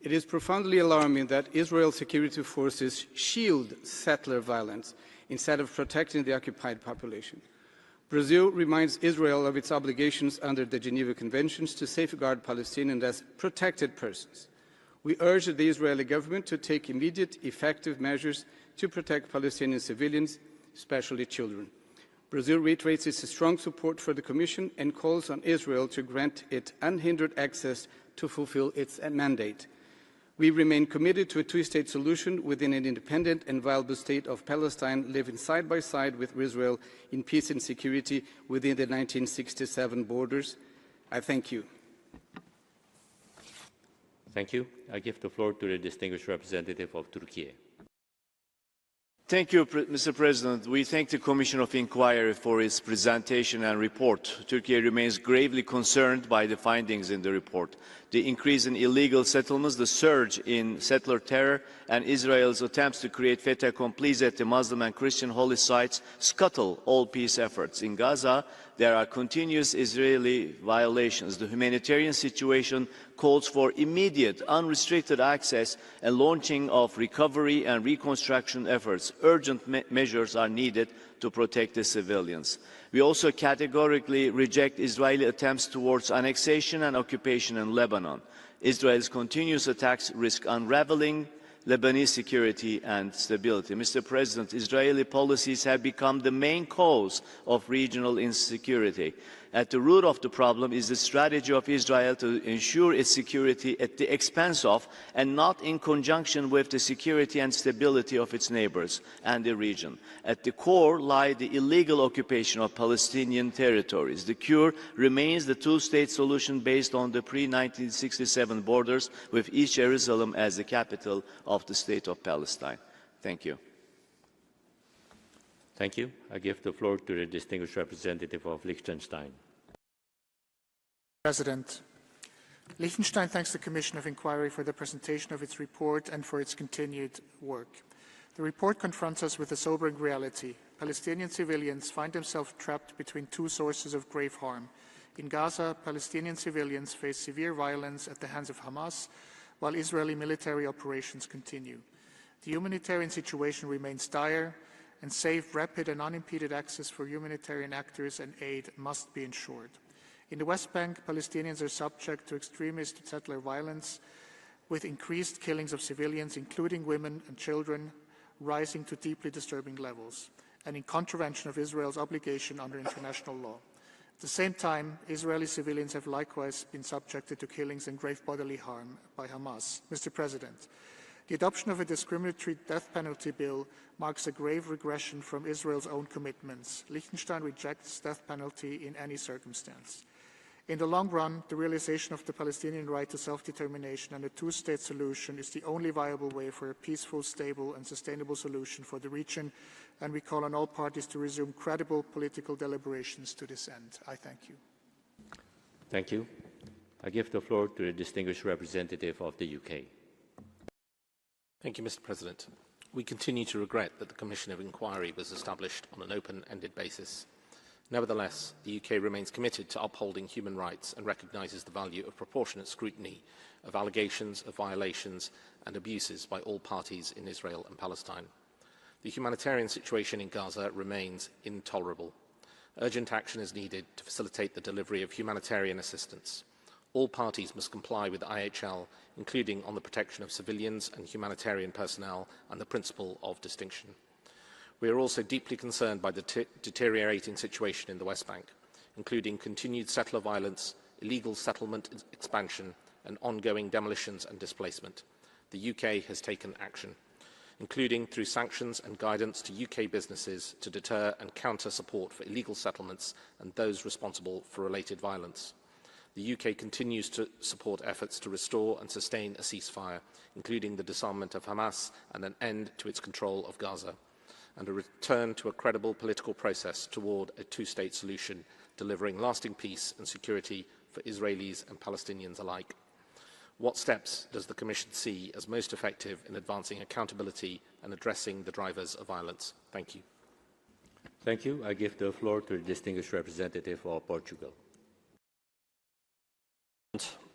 It is profoundly alarming that Israel's security forces shield settler violence instead of protecting the occupied population. Brazil reminds Israel of its obligations under the Geneva Conventions to safeguard Palestinians as protected persons. We urge the Israeli government to take immediate, effective measures to protect Palestinian civilians, especially children. Brazil reiterates its strong support for the Commission and calls on Israel to grant it unhindered access to fulfill its mandate. We remain committed to a two-state solution within an independent and viable state of Palestine living side by side with Israel in peace and security within the 1967 borders. I thank you. Thank you. I give the floor to the distinguished representative of Turkey. Thank you, Mr. President. We thank the Commission of Inquiry for its presentation and report. Turkey remains gravely concerned by the findings in the report. The increase in illegal settlements, the surge in settler terror, and Israel's attempts to create fait accompli at the Muslim and Christian holy sites scuttle all peace efforts. In Gaza, there are continuous Israeli violations. The humanitarian situation calls for immediate, unrestricted access and launching of recovery and reconstruction efforts. Urgent measures are needed to protect the civilians. We also categorically reject Israeli attempts towards annexation and occupation in Lebanon. Israel's continuous attacks risk unraveling Lebanese security and stability. Mr. President, Israeli policies have become the main cause of regional insecurity. At the root of the problem is the strategy of Israel to ensure its security at the expense of and not in conjunction with the security and stability of its neighbors and the region. At the core lie the illegal occupation of Palestinian territories. The cure remains the two-state solution based on the pre-1967 borders with East Jerusalem as the capital of the state of Palestine. Thank you. Thank you. I give the floor to the distinguished representative of Liechtenstein. President, Liechtenstein thanks the Commission of Inquiry for the presentation of its report and for its continued work. The report confronts us with a sobering reality. Palestinian civilians find themselves trapped between two sources of grave harm. In Gaza, Palestinian civilians face severe violence at the hands of Hamas, while Israeli military operations continue. The humanitarian situation remains dire, and safe, rapid and unimpeded access for humanitarian actors and aid must be ensured. In the West Bank, Palestinians are subject to extremist settler violence, with increased killings of civilians, including women and children, rising to deeply disturbing levels, and in contravention of Israel's obligation under international law. At the same time, Israeli civilians have likewise been subjected to killings and grave bodily harm by Hamas. Mr. President, the adoption of a discriminatory death penalty bill marks a grave regression from Israel's own commitments. Liechtenstein rejects death penalty in any circumstance. In the long run, the realization of the Palestinian right to self-determination and a two-state solution is the only viable way for a peaceful, stable and sustainable solution for the region, and we call on all parties to resume credible political deliberations to this end. I thank you. Thank you. I give the floor to the distinguished representative of the UK. Thank you, Mr. President. We continue to regret that the Commission of Inquiry was established on an open-ended basis. Nevertheless, the UK remains committed to upholding human rights and recognises the value of proportionate scrutiny of allegations of violations and abuses by all parties in Israel and Palestine. The humanitarian situation in Gaza remains intolerable. Urgent action is needed to facilitate the delivery of humanitarian assistance. All parties must comply with IHL, including on the protection of civilians and humanitarian personnel and the principle of distinction. We are also deeply concerned by the deteriorating situation in the West Bank, including continued settler violence, illegal settlement expansion, and ongoing demolitions and displacement. The UK has taken action, including through sanctions and guidance to UK businesses to deter and counter support for illegal settlements and those responsible for related violence. The UK continues to support efforts to restore and sustain a ceasefire, including the disarmament of Hamas and an end to its control of Gaza, and a return to a credible political process toward a two-state solution, delivering lasting peace and security for Israelis and Palestinians alike. What steps does the Commission see as most effective in advancing accountability and addressing the drivers of violence? Thank you. Thank you. I give the floor to the distinguished representative of Portugal.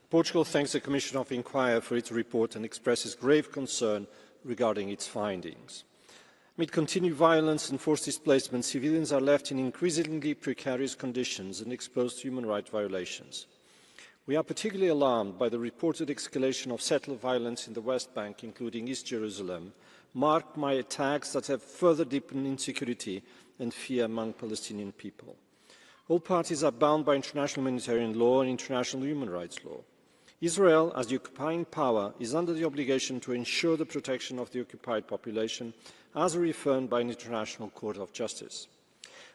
Portugal thanks the Commission of Inquiry for its report and expresses grave concern regarding its findings. Amid continued violence and forced displacement, civilians are left in increasingly precarious conditions and exposed to human rights violations. We are particularly alarmed by the reported escalation of settler violence in the West Bank, including East Jerusalem, marked by attacks that have further deepened insecurity and fear among Palestinian people. All parties are bound by international humanitarian law and international human rights law. Israel, as the occupying power, is under the obligation to ensure the protection of the occupied population, as reaffirmed by an International Court of Justice.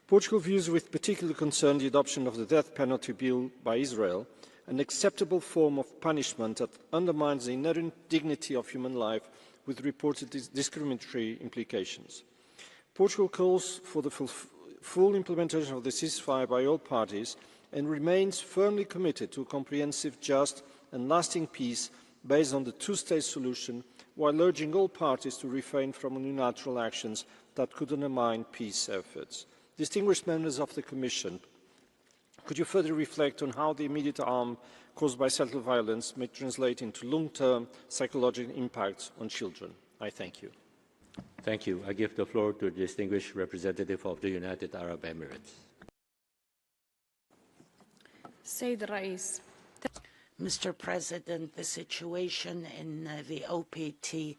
Portugal views with particular concern the adoption of the death penalty bill by Israel, an acceptable form of punishment that undermines the inherent dignity of human life with reported discriminatory implications. Portugal calls for the full implementation of the ceasefire by all parties and remains firmly committed to a comprehensive, just and lasting peace based on the two-state solution, while urging all parties to refrain from unilateral actions that could undermine peace efforts. Distinguished members of the Commission, could you further reflect on how the immediate harm caused by settler violence may translate into long-term psychological impacts on children? I thank you. Thank you. I give the floor to the distinguished representative of the United Arab Emirates. Sayyid Rais. Mr. President, the situation in the OPT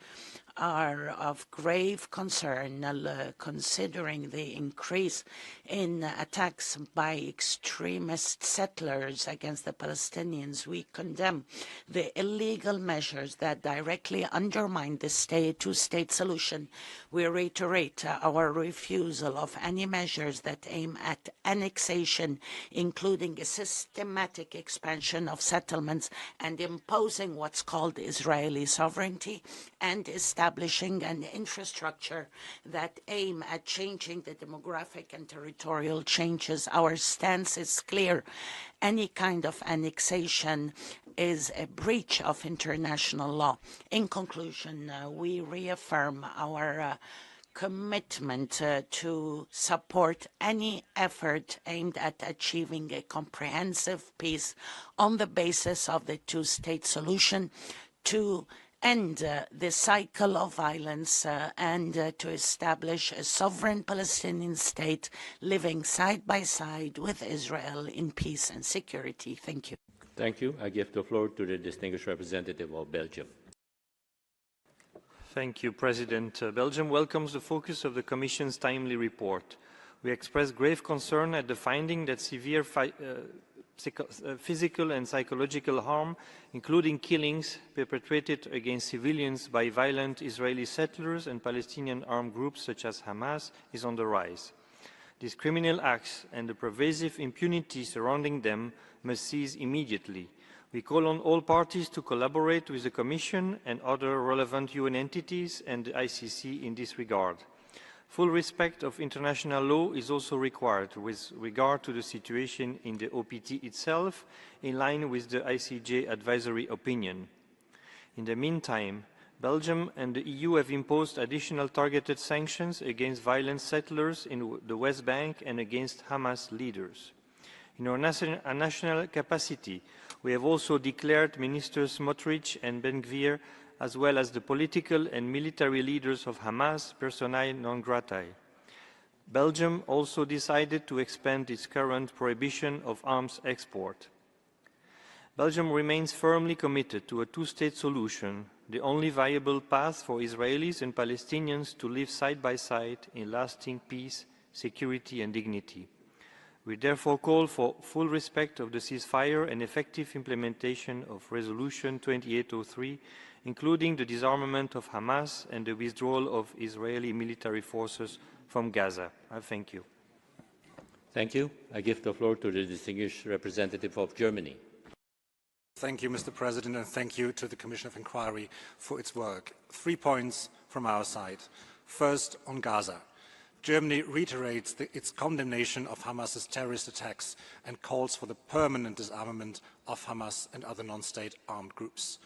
are of grave concern, considering the increase in attacks by extremist settlers against the Palestinians. We condemn the illegal measures that directly undermine the two-state solution. We reiterate our refusal of any measures that aim at annexation, including a systematic expansion of settlements and imposing what's called Israeli sovereignty, and establishing an infrastructure that aim at changing the demographic and territorial changes. Our stance is clear. Any kind of annexation is a breach of international law. In conclusion, we reaffirm our commitment to support any effort aimed at achieving a comprehensive peace on the basis of the two-state solution, to end the cycle of violence and to establish a sovereign Palestinian state living side by side with Israel in peace and security. Thank you. Thank you. I give the floor to the distinguished representative of Belgium. Thank you, President. Belgium welcomes the focus of the Commission's timely report. We express grave concern at the finding that severe physical and psychological harm, including killings perpetrated against civilians by violent Israeli settlers and Palestinian armed groups such as Hamas, is on the rise. These criminal acts and the pervasive impunity surrounding them must cease immediately. We call on all parties to collaborate with the Commission and other relevant UN entities and the ICC in this regard. Full respect of international law is also required with regard to the situation in the OPT itself, in line with the ICJ advisory opinion. In the meantime, Belgium and the EU have imposed additional targeted sanctions against violent settlers in the West Bank and against Hamas leaders. In our national capacity, we have also declared Ministers Smotrich and Ben-Gvir, as well as the political and military leaders of Hamas, persona non grata. Belgium also decided to expand its current prohibition of arms export. Belgium remains firmly committed to a two-state solution, the only viable path for Israelis and Palestinians to live side by side in lasting peace, security and dignity. We therefore call for full respect of the ceasefire and effective implementation of Resolution 2803, including the disarmament of Hamas and the withdrawal of Israeli military forces from Gaza. I thank you. Thank you. I give the floor to the distinguished representative of Germany. Thank you, Mr. President, and thank you to the Commission of Inquiry for its work. 3 points from our side. First, on Gaza. Germany reiterates its condemnation of Hamas's terrorist attacks and calls for the permanent disarmament of Hamas and other non-state armed groups.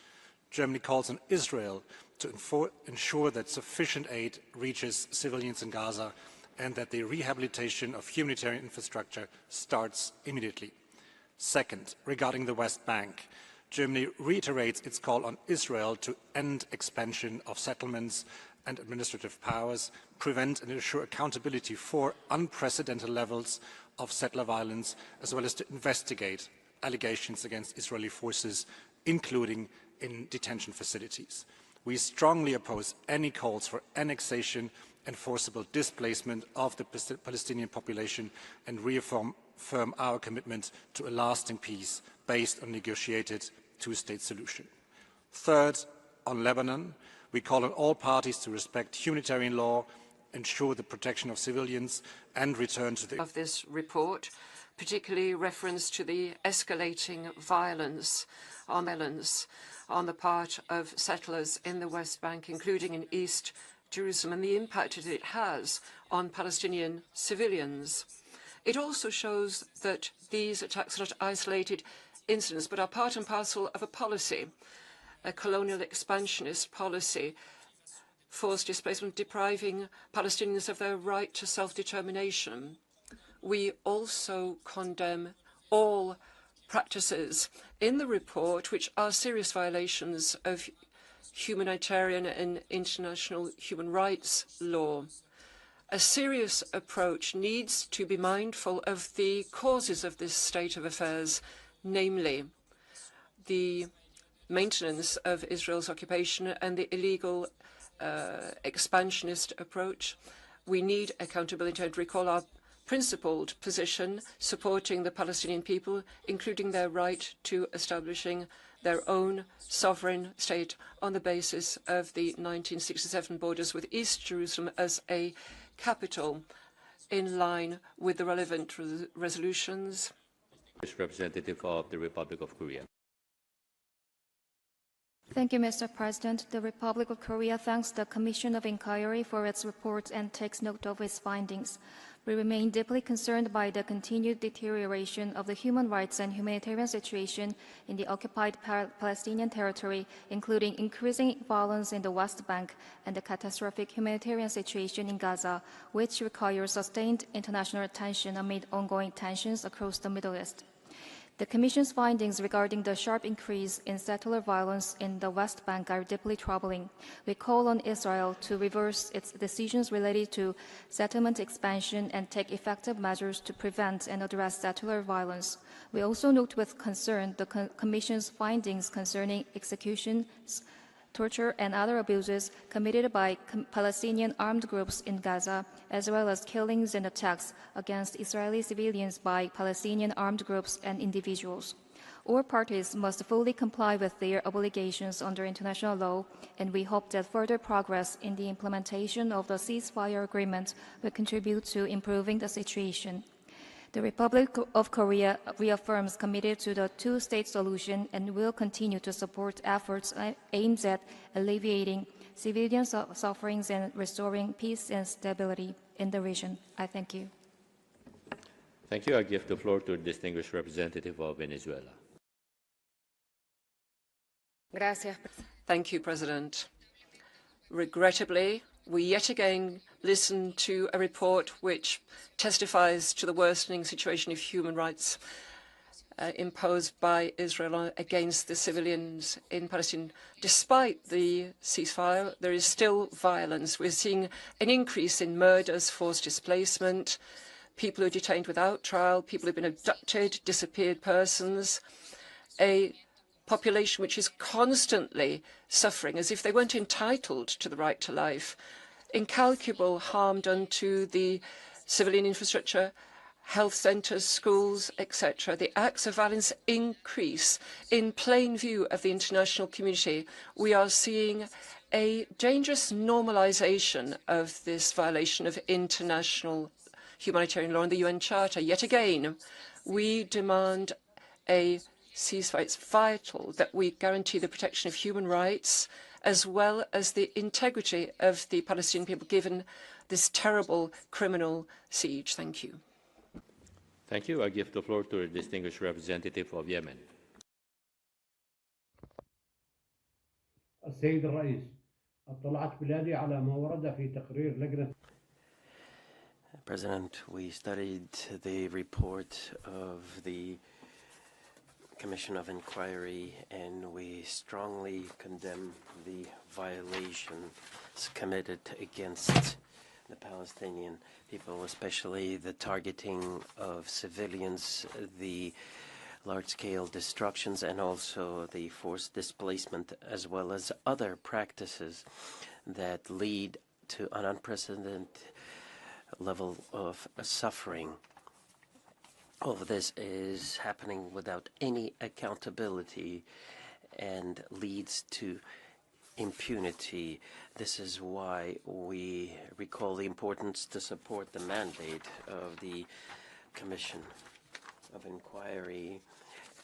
Germany calls on Israel to ensure that sufficient aid reaches civilians in Gaza and that the rehabilitation of humanitarian infrastructure starts immediately. Second, regarding the West Bank, Germany reiterates its call on Israel to end expansion of settlements and administrative powers, prevent and ensure accountability for unprecedented levels of settler violence, as well as to investigate allegations against Israeli forces, including in detention facilities. We strongly oppose any calls for annexation and forcible displacement of the Palestinian population and reaffirm our commitment to a lasting peace based on negotiated two-state solution. Third, on Lebanon, we call on all parties to respect humanitarian law, ensure the protection of civilians, and return to the of this report, particularly reference to the escalating violence on the part of settlers in the West Bank, including in East Jerusalem, and the impact that it has on Palestinian civilians. It also shows that these attacks are not isolated incidents, but are part and parcel of a policy, a colonial expansionist policy, forced displacement, depriving Palestinians of their right to self-determination. We also condemn all practices in the report which are serious violations of humanitarian and international human rights law. A serious approach needs to be mindful of the causes of this state of affairs, namely the maintenance of Israel's occupation and the illegal expansionist approach. We need accountability and recall our principled position supporting the Palestinian people, including their right to establishing their own sovereign state on the basis of the 1967 borders, with East Jerusalem as a capital in line with the relevant resolutions. Representative of the Republic of Korea. Thank you, Mr. President. The Republic of Korea thanks the Commission of Inquiry for its report and takes note of its findings. We remain deeply concerned by the continued deterioration of the human rights and humanitarian situation in the occupied Palestinian territory, including increasing violence in the West Bank and the catastrophic humanitarian situation in Gaza, which requires sustained international attention amid ongoing tensions across the Middle East. The Commission's findings regarding the sharp increase in settler violence in the West Bank are deeply troubling. We call on Israel to reverse its decisions related to settlement expansion and take effective measures to prevent and address settler violence. We also note with concern the Commission's findings concerning executions, torture, and other abuses committed by Palestinian armed groups in Gaza, as well as killings and attacks against Israeli civilians by Palestinian armed groups and individuals. All parties must fully comply with their obligations under international law, and we hope that further progress in the implementation of the ceasefire agreement will contribute to improving the situation. The Republic of Korea reaffirms committed to the two-state solution and will continue to support efforts aimed at alleviating civilian sufferings and restoring peace and stability in the region. I thank you. Thank you. I give the floor to the distinguished representative of Venezuela. Thank you, President. Regrettably, we yet again listen to a report which testifies to the worsening situation of human rights imposed by Israel against the civilians in Palestine. Despite the ceasefire, there is still violence. We're seeing an increase in murders, forced displacement, people who are detained without trial, people who have been abducted, disappeared persons, a population which is constantly suffering as if they weren't entitled to the right to life, incalculable harm done to the civilian infrastructure, health centres, schools, etc. The acts of violence increase in plain view of the international community. We are seeing a dangerous normalisation of this violation of international humanitarian law and the UN Charter. Yet again, we demand a ceasefire. It's vital that we guarantee the protection of human rights as well as the integrity of the Palestinian people, given this terrible criminal siege. Thank you. Thank you. I give the floor to the distinguished representative of Yemen. السيد الرئيس اطلعت بلادي على ما ورد في تقرير لجنة. President, we studied the report of the Commission of Inquiry, and we strongly condemn the violations committed against the Palestinian people, especially the targeting of civilians, the large-scale destructions, and also the forced displacement, as well as other practices that lead to an unprecedented level of suffering. All of this is happening without any accountability and leads to impunity. This is why we recall the importance to support the mandate of the Commission of Inquiry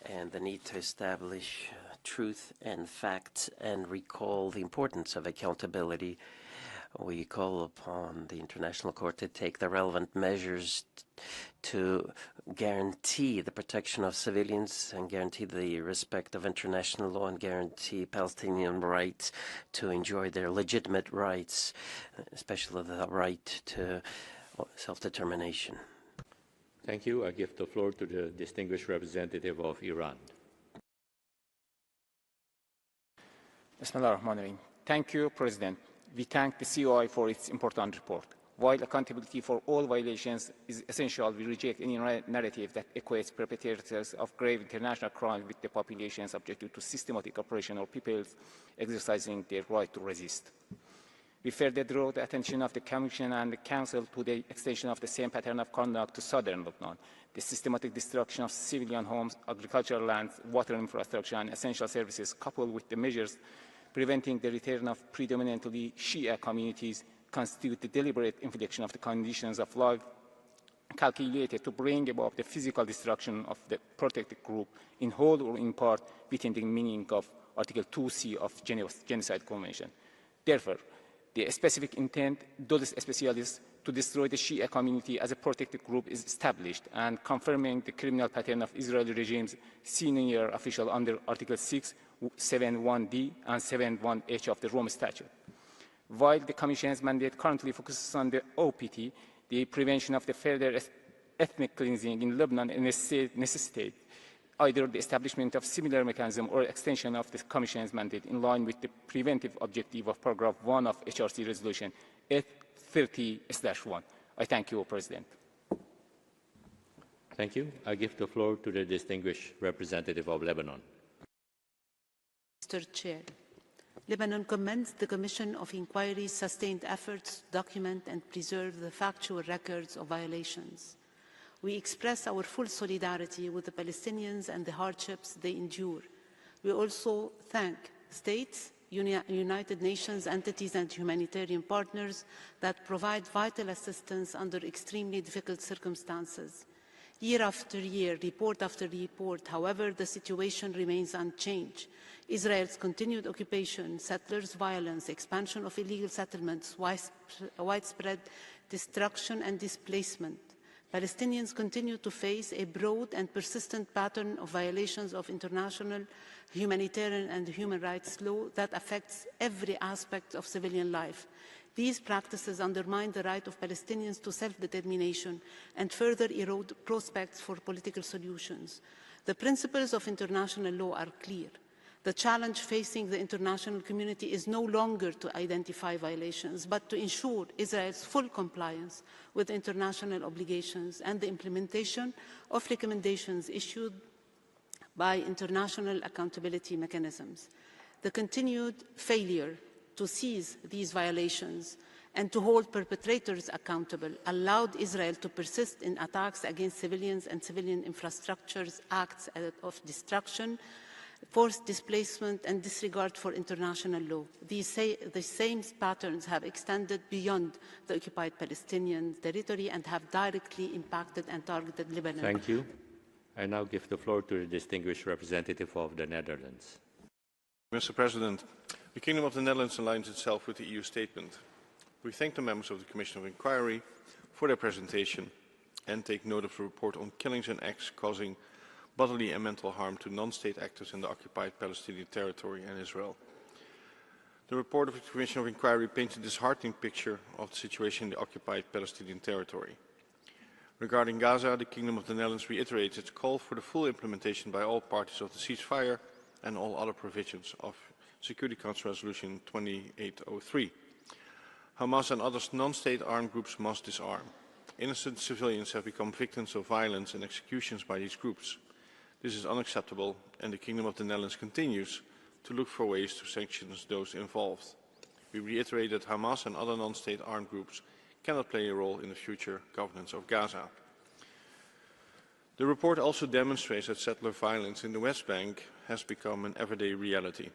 and the need to establish truth and facts and recall the importance of accountability. We call upon the International Court to take the relevant measures to guarantee the protection of civilians and guarantee the respect of international law and guarantee Palestinian rights to enjoy their legitimate rights, especially the right to self-determination. Thank you. I give the floor to the distinguished representative of Iran. Bismillah ar-Rahman ar-Rahim. Thank you, President. We thank the COI for its important report. While accountability for all violations is essential, we reject any narrative that equates perpetrators of grave international crime with the population subjected to systematic oppression or peoples exercising their right to resist. We further draw the attention of the Commission and the Council to the extension of the same pattern of conduct to southern Lebanon. The systematic destruction of civilian homes, agricultural lands, water infrastructure, and essential services, coupled with the measures preventing the return of predominantly Shia communities, constitute the deliberate infliction of the conditions of life calculated to bring about the physical destruction of the protected group in whole or in part within the meaning of Article 2C of Geneva's Genocide Convention. Therefore, the specific intent, dulus specialis, to destroy the Shia community as a protected group is established and confirming the criminal pattern of Israeli regime's senior official under Article 6, 7.1d and 7.1h of the Rome Statute. While the Commission's mandate currently focuses on the OPT, the prevention of the further ethnic cleansing in Lebanon necessitates either the establishment of similar mechanism or extension of the Commission's mandate in line with the preventive objective of paragraph 1 of HRC Resolution 830/1. I thank you, President. Thank you. I give the floor to the distinguished representative of Lebanon. Mr. Chair, Lebanon commends the Commission of Inquiry's sustained efforts to document and preserve the factual records of violations. We express our full solidarity with the Palestinians and the hardships they endure. We also thank states, United Nations entities and humanitarian partners that provide vital assistance under extremely difficult circumstances. Year after year, report after report, however, the situation remains unchanged. Israel's continued occupation, settlers' violence, expansion of illegal settlements, widespread destruction and displacement. Palestinians continue to face a broad and persistent pattern of violations of international humanitarian and human rights law that affects every aspect of civilian life. These practices undermine the right of Palestinians to self-determination and further erode prospects for political solutions. The principles of international law are clear. The challenge facing the international community is no longer to identify violations, but to ensure Israel's full compliance with international obligations and the implementation of recommendations issued by international accountability mechanisms. The continued failure to seize these violations and to hold perpetrators accountable allowed Israel to persist in attacks against civilians and civilian infrastructures, acts of destruction, forced displacement and disregard for international law. The same patterns have extended beyond the occupied Palestinian territory and have directly impacted and targeted Lebanon. Thank you. I now give the floor to the distinguished representative of the Netherlands. Mr. President, the Kingdom of the Netherlands aligns itself with the EU statement. We thank the members of the Commission of Inquiry for their presentation and take note of the report on killings and acts causing bodily and mental harm to non-state actors in the Occupied Palestinian Territory and Israel. The report of the Commission of Inquiry paints a disheartening picture of the situation in the Occupied Palestinian Territory. Regarding Gaza, the Kingdom of the Netherlands reiterates its call for the full implementation by all parties of the ceasefire and all other provisions of Security Council Resolution 2803. Hamas and other non-state armed groups must disarm. Innocent civilians have become victims of violence and executions by these groups. This is unacceptable, and the Kingdom of the Netherlands continues to look for ways to sanction those involved. We reiterate that Hamas and other non-state armed groups cannot play a role in the future governance of Gaza. The report also demonstrates that settler violence in the West Bank has become an everyday reality.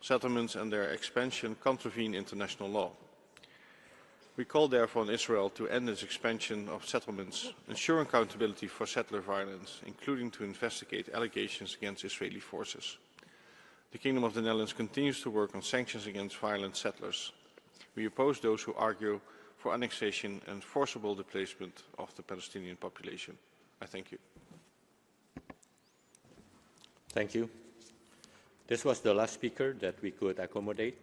Settlements and their expansion contravene international law. We call therefore on Israel to end its expansion of settlements, ensure accountability for settler violence, including to investigate allegations against Israeli forces. The Kingdom of the Netherlands continues to work on sanctions against violent settlers. We oppose those who argue for annexation and forcible displacement of the Palestinian population. I thank you. Thank you. This was the last speaker that we could accommodate.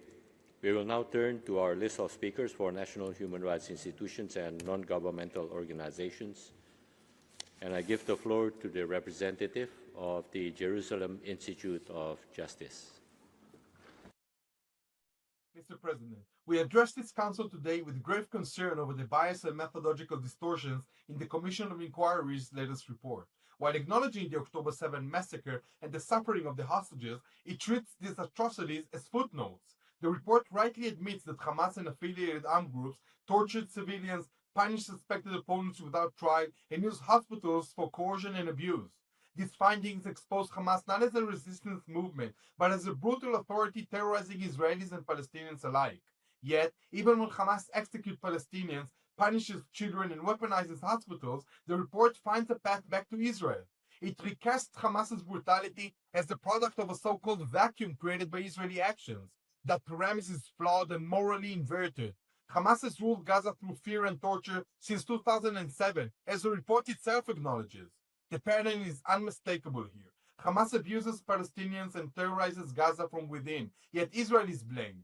We will now turn to our list of speakers for national human rights institutions and non-governmental organizations. And I give the floor to the representative of the Jerusalem Institute of Justice. Mr. President, we address this Council today with grave concern over the bias and methodological distortions in the Commission of Inquiry's latest report. While acknowledging the October 7 massacre and the suffering of the hostages, it treats these atrocities as footnotes. The report rightly admits that Hamas and affiliated armed groups tortured civilians, punished suspected opponents without trial, and used hospitals for coercion and abuse. These findings expose Hamas not as a resistance movement, but as a brutal authority terrorizing Israelis and Palestinians alike. Yet, even when Hamas executes Palestinians, punishes children, and weaponizes hospitals, the report finds a path back to Israel. It recasts Hamas's brutality as the product of a so-called vacuum created by Israeli actions. That premise is flawed and morally inverted. Hamas has ruled Gaza through fear and torture since 2007, as the report itself acknowledges. The pattern is unmistakable here. Hamas abuses Palestinians and terrorizes Gaza from within, yet Israel is blamed.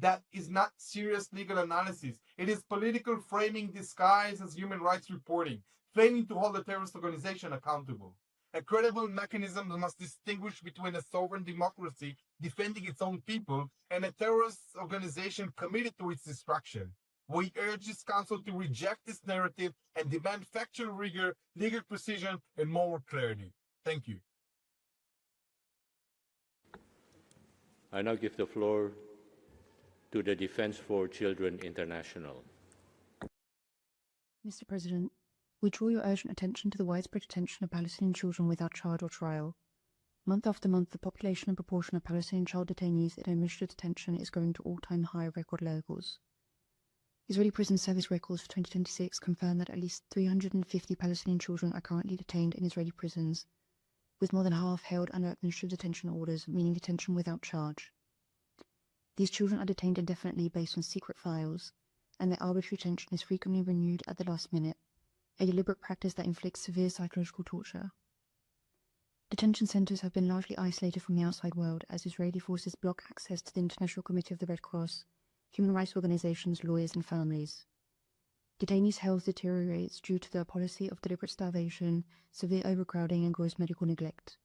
That is not serious legal analysis. It is political framing disguised as human rights reporting, claiming to hold a terrorist organization accountable. A credible mechanism must distinguish between a sovereign democracy defending its own people and a terrorist organization committed to its destruction. We urge this Council to reject this narrative and demand factual rigor, legal precision, and moral clarity. Thank you. I now give the floor to the Defense for Children International. Mr. President, we draw your urgent attention to the widespread detention of Palestinian children without charge or trial. Month after month, the population and proportion of Palestinian child detainees in administrative detention is growing to all-time high record levels. Israeli prison service records for 2026 confirm that at least 350 Palestinian children are currently detained in Israeli prisons, with more than half held under administrative detention orders, meaning detention without charge. These children are detained indefinitely based on secret files, and their arbitrary detention is frequently renewed at the last minute, a deliberate practice that inflicts severe psychological torture. Detention centres have been largely isolated from the outside world as Israeli forces block access to the International Committee of the Red Cross, human rights organizations, lawyers, and families. Detainees' health deteriorates due to their policy of deliberate starvation, severe overcrowding, and gross medical neglect.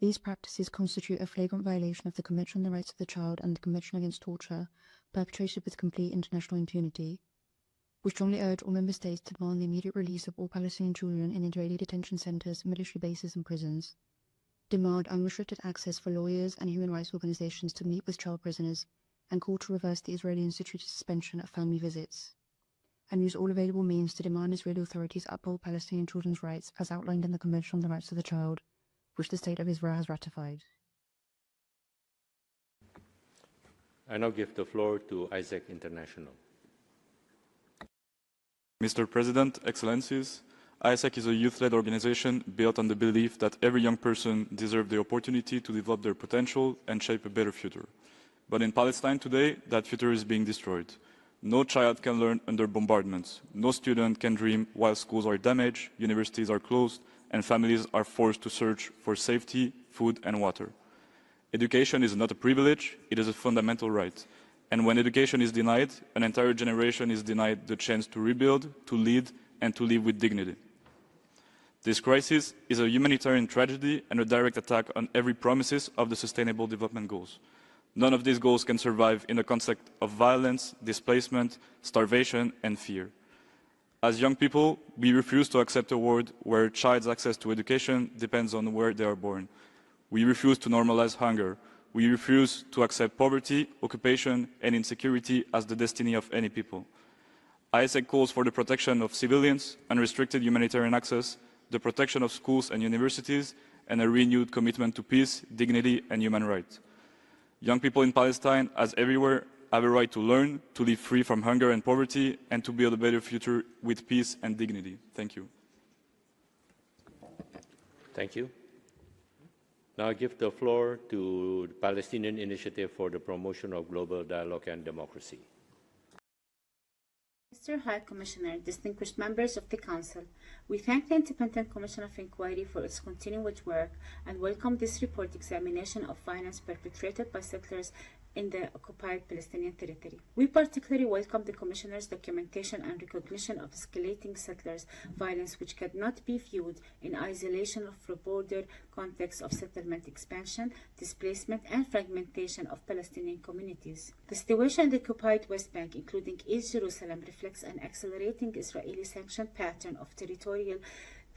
These practices constitute a flagrant violation of the Convention on the Rights of the Child and the Convention Against Torture, perpetrated with complete international impunity. We strongly urge all member states to demand the immediate release of all Palestinian children in Israeli detention centres, military bases, and prisons. Demand unrestricted access for lawyers and human rights organizations to meet with child prisoners, and call to reverse the Israeli instituted suspension of family visits. And use all available means to demand Israeli authorities uphold Palestinian children's rights as outlined in the Convention on the Rights of the Child, which the State of Israel has ratified. I now give the floor to Isaac International. Mr. President, Excellencies, ISAC is a youth-led organization built on the belief that every young person deserves the opportunity to develop their potential and shape a better future. But in Palestine today, that future is being destroyed. No child can learn under bombardments. No student can dream while schools are damaged, universities are closed, and families are forced to search for safety, food, and water. Education is not a privilege, it is a fundamental right. And when education is denied, an entire generation is denied the chance to rebuild, to lead, and to live with dignity. This crisis is a humanitarian tragedy and a direct attack on every promises of the Sustainable Development Goals. None of these goals can survive in a context of violence, displacement, starvation, and fear. As young people, we refuse to accept a world where a child's access to education depends on where they are born. We refuse to normalize hunger. We refuse to accept poverty, occupation, and insecurity as the destiny of any people. ISEC calls for the protection of civilians, unrestricted humanitarian access, the protection of schools and universities, and a renewed commitment to peace, dignity, and human rights. Young people in Palestine, as everywhere, have a right to learn, to live free from hunger and poverty, and to build a better future with peace and dignity. Thank you. Thank you. Now I give the floor to the Palestinian Initiative for the Promotion of Global Dialogue and Democracy. Mr. High Commissioner, distinguished members of the Council, we thank the Independent Commission of Inquiry for its continued work and welcome this report examination of violence perpetrated by settlers in the Occupied Palestinian Territory. We particularly welcome the Commissioner's documentation and recognition of escalating settlers' violence, which cannot be viewed in isolation of the broader context of settlement expansion, displacement, and fragmentation of Palestinian communities. The situation in the occupied West Bank, including East Jerusalem, reflects an accelerating Israeli-sanctioned pattern of territorial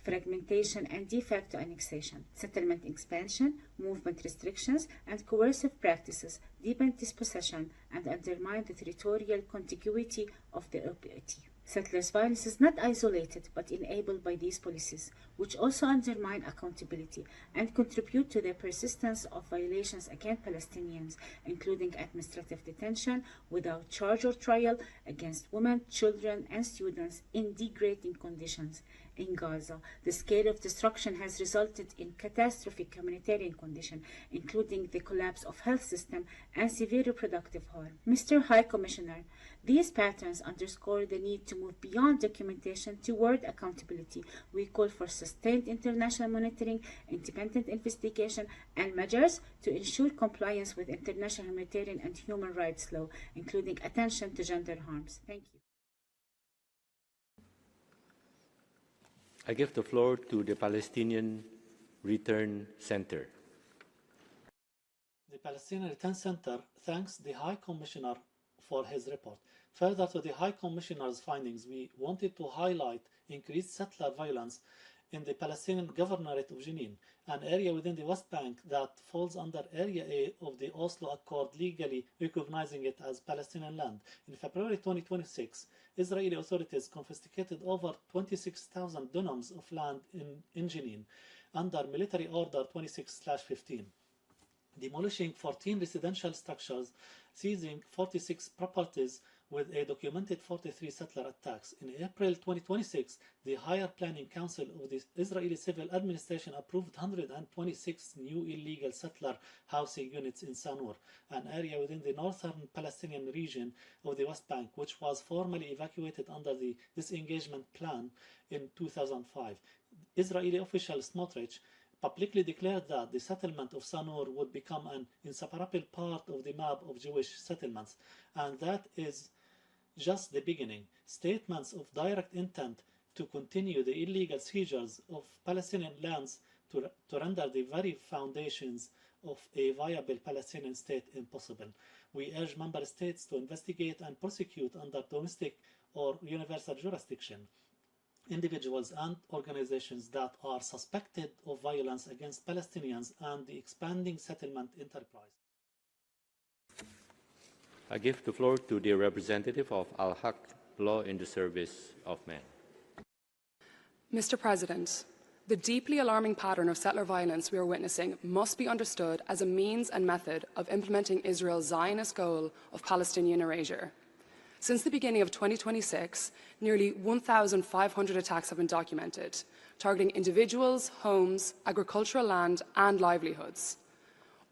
fragmentation and de facto annexation. Settlement expansion, movement restrictions, and coercive practices deepen dispossession and undermine the territorial contiguity of the OPT. Settlers' violence is not isolated but enabled by these policies, which also undermine accountability and contribute to the persistence of violations against Palestinians, including administrative detention without charge or trial against women, children, and students in degrading conditions. In Gaza, the scale of destruction has resulted in catastrophic humanitarian conditions, including the collapse of health system and severe reproductive harm. Mr. High Commissioner, these patterns underscore the need to move beyond documentation toward accountability. We call for sustained international monitoring, independent investigation, and measures to ensure compliance with international humanitarian and human rights law, including attention to gender harms. Thank you. I give the floor to the Palestinian Return Center. The Palestinian Return Center thanks the High Commissioner for his report. Further to the High Commissioner's findings, we wanted to highlight increased settler violence in the Palestinian Governorate of Jenin, an area within the West Bank that falls under Area A of the Oslo Accord, legally recognizing it as Palestinian land. In February 2026, Israeli authorities confiscated over 26,000 dunams of land in Jenin under Military Order 26/15, demolishing 14 residential structures, seizing 46 properties with a documented 43 settler attacks. In April 2026, the Higher Planning Council of the Israeli Civil Administration approved 126 new illegal settler housing units in Sanur, an area within the northern Palestinian region of the West Bank, which was formally evacuated under the disengagement plan in 2005. Israeli official Smotrich publicly declared that the settlement of Sanur would become an inseparable part of the map of Jewish settlements, and that is just the beginning. Statements of direct intent to continue the illegal seizures of Palestinian lands to render the very foundations of a viable Palestinian state impossible. We urge member states to investigate and prosecute under domestic or universal jurisdiction individuals and organizations that are suspected of violence against Palestinians and the expanding settlement enterprise. I give the floor to the representative of Al-Haq, Law in the Service of Man. Mr. President, the deeply alarming pattern of settler violence we are witnessing must be understood as a means and method of implementing Israel's Zionist goal of Palestinian erasure. Since the beginning of 2026, nearly 1,500 attacks have been documented, targeting individuals, homes, agricultural land, and livelihoods.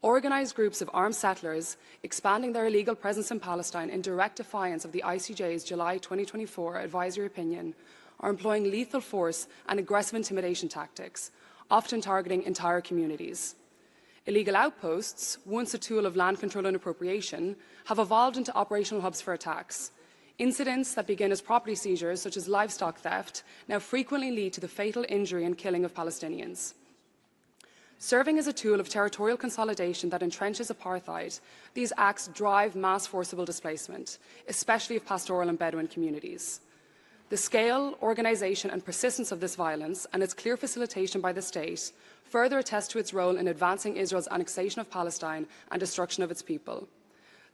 Organised groups of armed settlers, expanding their illegal presence in Palestine in direct defiance of the ICJ's July 2024 advisory opinion, are employing lethal force and aggressive intimidation tactics, often targeting entire communities. Illegal outposts, once a tool of land control and appropriation, have evolved into operational hubs for attacks. Incidents that begin as property seizures, such as livestock theft, now frequently lead to the fatal injury and killing of Palestinians. Serving as a tool of territorial consolidation that entrenches apartheid, these acts drive mass forcible displacement, especially of pastoral and Bedouin communities. The scale, organisation and persistence of this violence and its clear facilitation by the state further attest to its role in advancing Israel's annexation of Palestine and destruction of its people.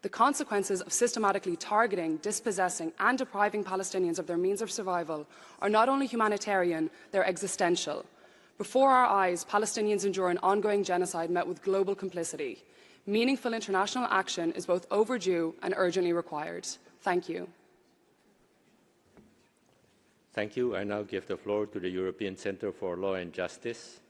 The consequences of systematically targeting, dispossessing and depriving Palestinians of their means of survival are not only humanitarian, they're existential. Before our eyes, Palestinians endure an ongoing genocide met with global complicity. Meaningful international action is both overdue and urgently required. Thank you. Thank you. I now give the floor to the European Centre for Law and Justice.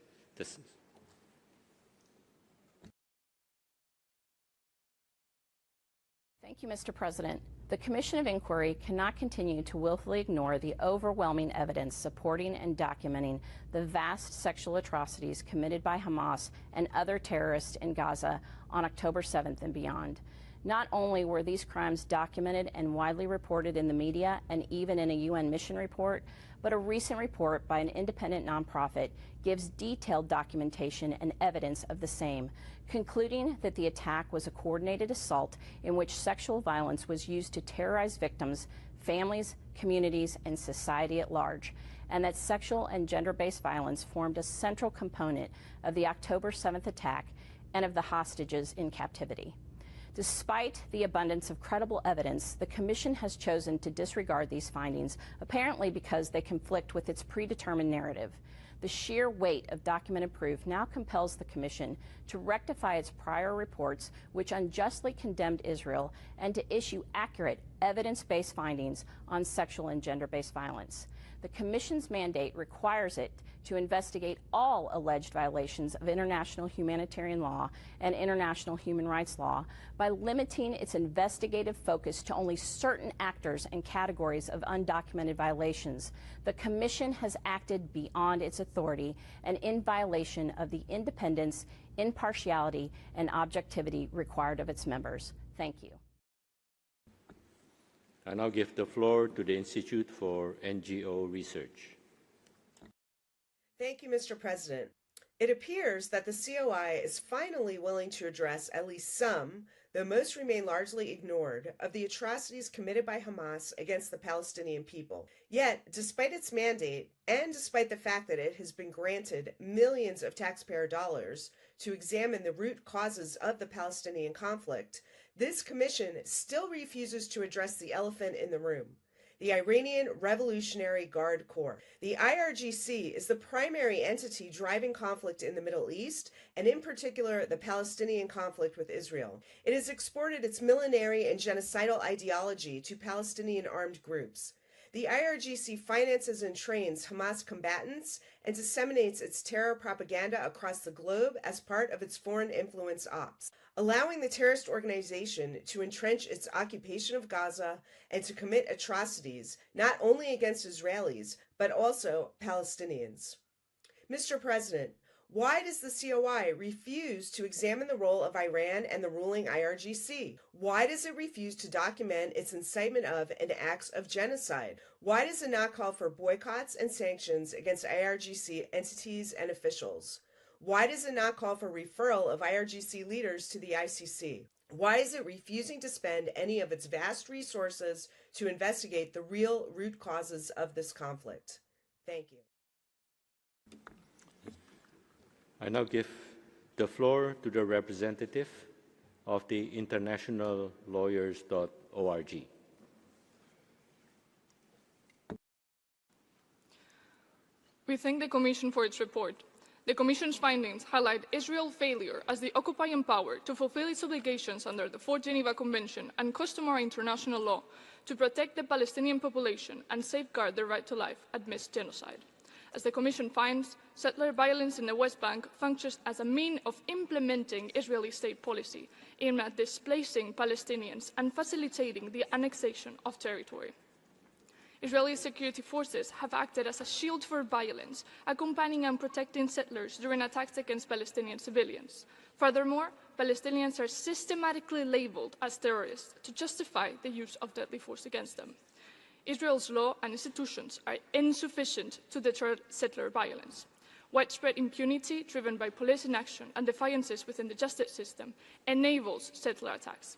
Thank you, Mr. President. The Commission of Inquiry cannot continue to willfully ignore the overwhelming evidence supporting and documenting the vast sexual atrocities committed by Hamas and other terrorists in Gaza on October 7th and beyond. Not only were these crimes documented and widely reported in the media and even in a UN mission report, but a recent report by an independent nonprofit gives detailed documentation and evidence of the same, concluding that the attack was a coordinated assault in which sexual violence was used to terrorize victims, families, communities, and society at large, and that sexual and gender-based violence formed a central component of the October 7th attack and of the hostages in captivity. Despite the abundance of credible evidence, the Commission has chosen to disregard these findings, apparently because they conflict with its predetermined narrative. The sheer weight of documented proof now compels the Commission to rectify its prior reports, which unjustly condemned Israel, and to issue accurate, evidence-based findings on sexual and gender-based violence. The Commission's mandate requires it to investigate all alleged violations of international humanitarian law and international human rights law by limiting its investigative focus to only certain actors and categories of undocumented violations. The Commission has acted beyond its authority and in violation of the independence, impartiality, and objectivity required of its members. Thank you. I now give the floor to the Institute for NGO Research. Thank you, Mr. President. It appears that the COI is finally willing to address at least some, though most remain largely ignored, of the atrocities committed by Hamas against the Palestinian people. Yet, despite its mandate, and despite the fact that it has been granted millions of taxpayer dollars to examine the root causes of the Palestinian conflict, this commission still refuses to address the elephant in the room: the Iranian Revolutionary Guard Corps. The IRGC is the primary entity driving conflict in the Middle East, and in particular the Palestinian conflict with Israel. It has exported its millenary and genocidal ideology to Palestinian armed groups. The IRGC finances and trains Hamas combatants and disseminates its terror propaganda across the globe as part of its foreign influence ops, allowing the terrorist organization to entrench its occupation of Gaza and to commit atrocities not only against Israelis, but also Palestinians. Mr. President, why does the COI refuse to examine the role of Iran and the ruling IRGC? Why does it refuse to document its incitement of and acts of genocide? Why does it not call for boycotts and sanctions against IRGC entities and officials? Why does it not call for referral of IRGC leaders to the ICC? Why is it refusing to spend any of its vast resources to investigate the real root causes of this conflict? Thank you. I now give the floor to the representative of the internationallawyers.org. We thank the Commission for its report. The Commission's findings highlight Israel's failure as the occupying power to fulfill its obligations under the Fourth Geneva Convention and customary international law to protect the Palestinian population and safeguard their right to life amidst genocide. As the Commission finds, settler violence in the West Bank functions as a means of implementing Israeli state policy aimed at displacing Palestinians and facilitating the annexation of territory. Israeli security forces have acted as a shield for violence, accompanying and protecting settlers during attacks against Palestinian civilians. Furthermore, Palestinians are systematically labeled as terrorists to justify the use of deadly force against them. Israel's law and institutions are insufficient to deter settler violence. Widespread impunity, driven by police inaction and defiances within the justice system, enables settler attacks.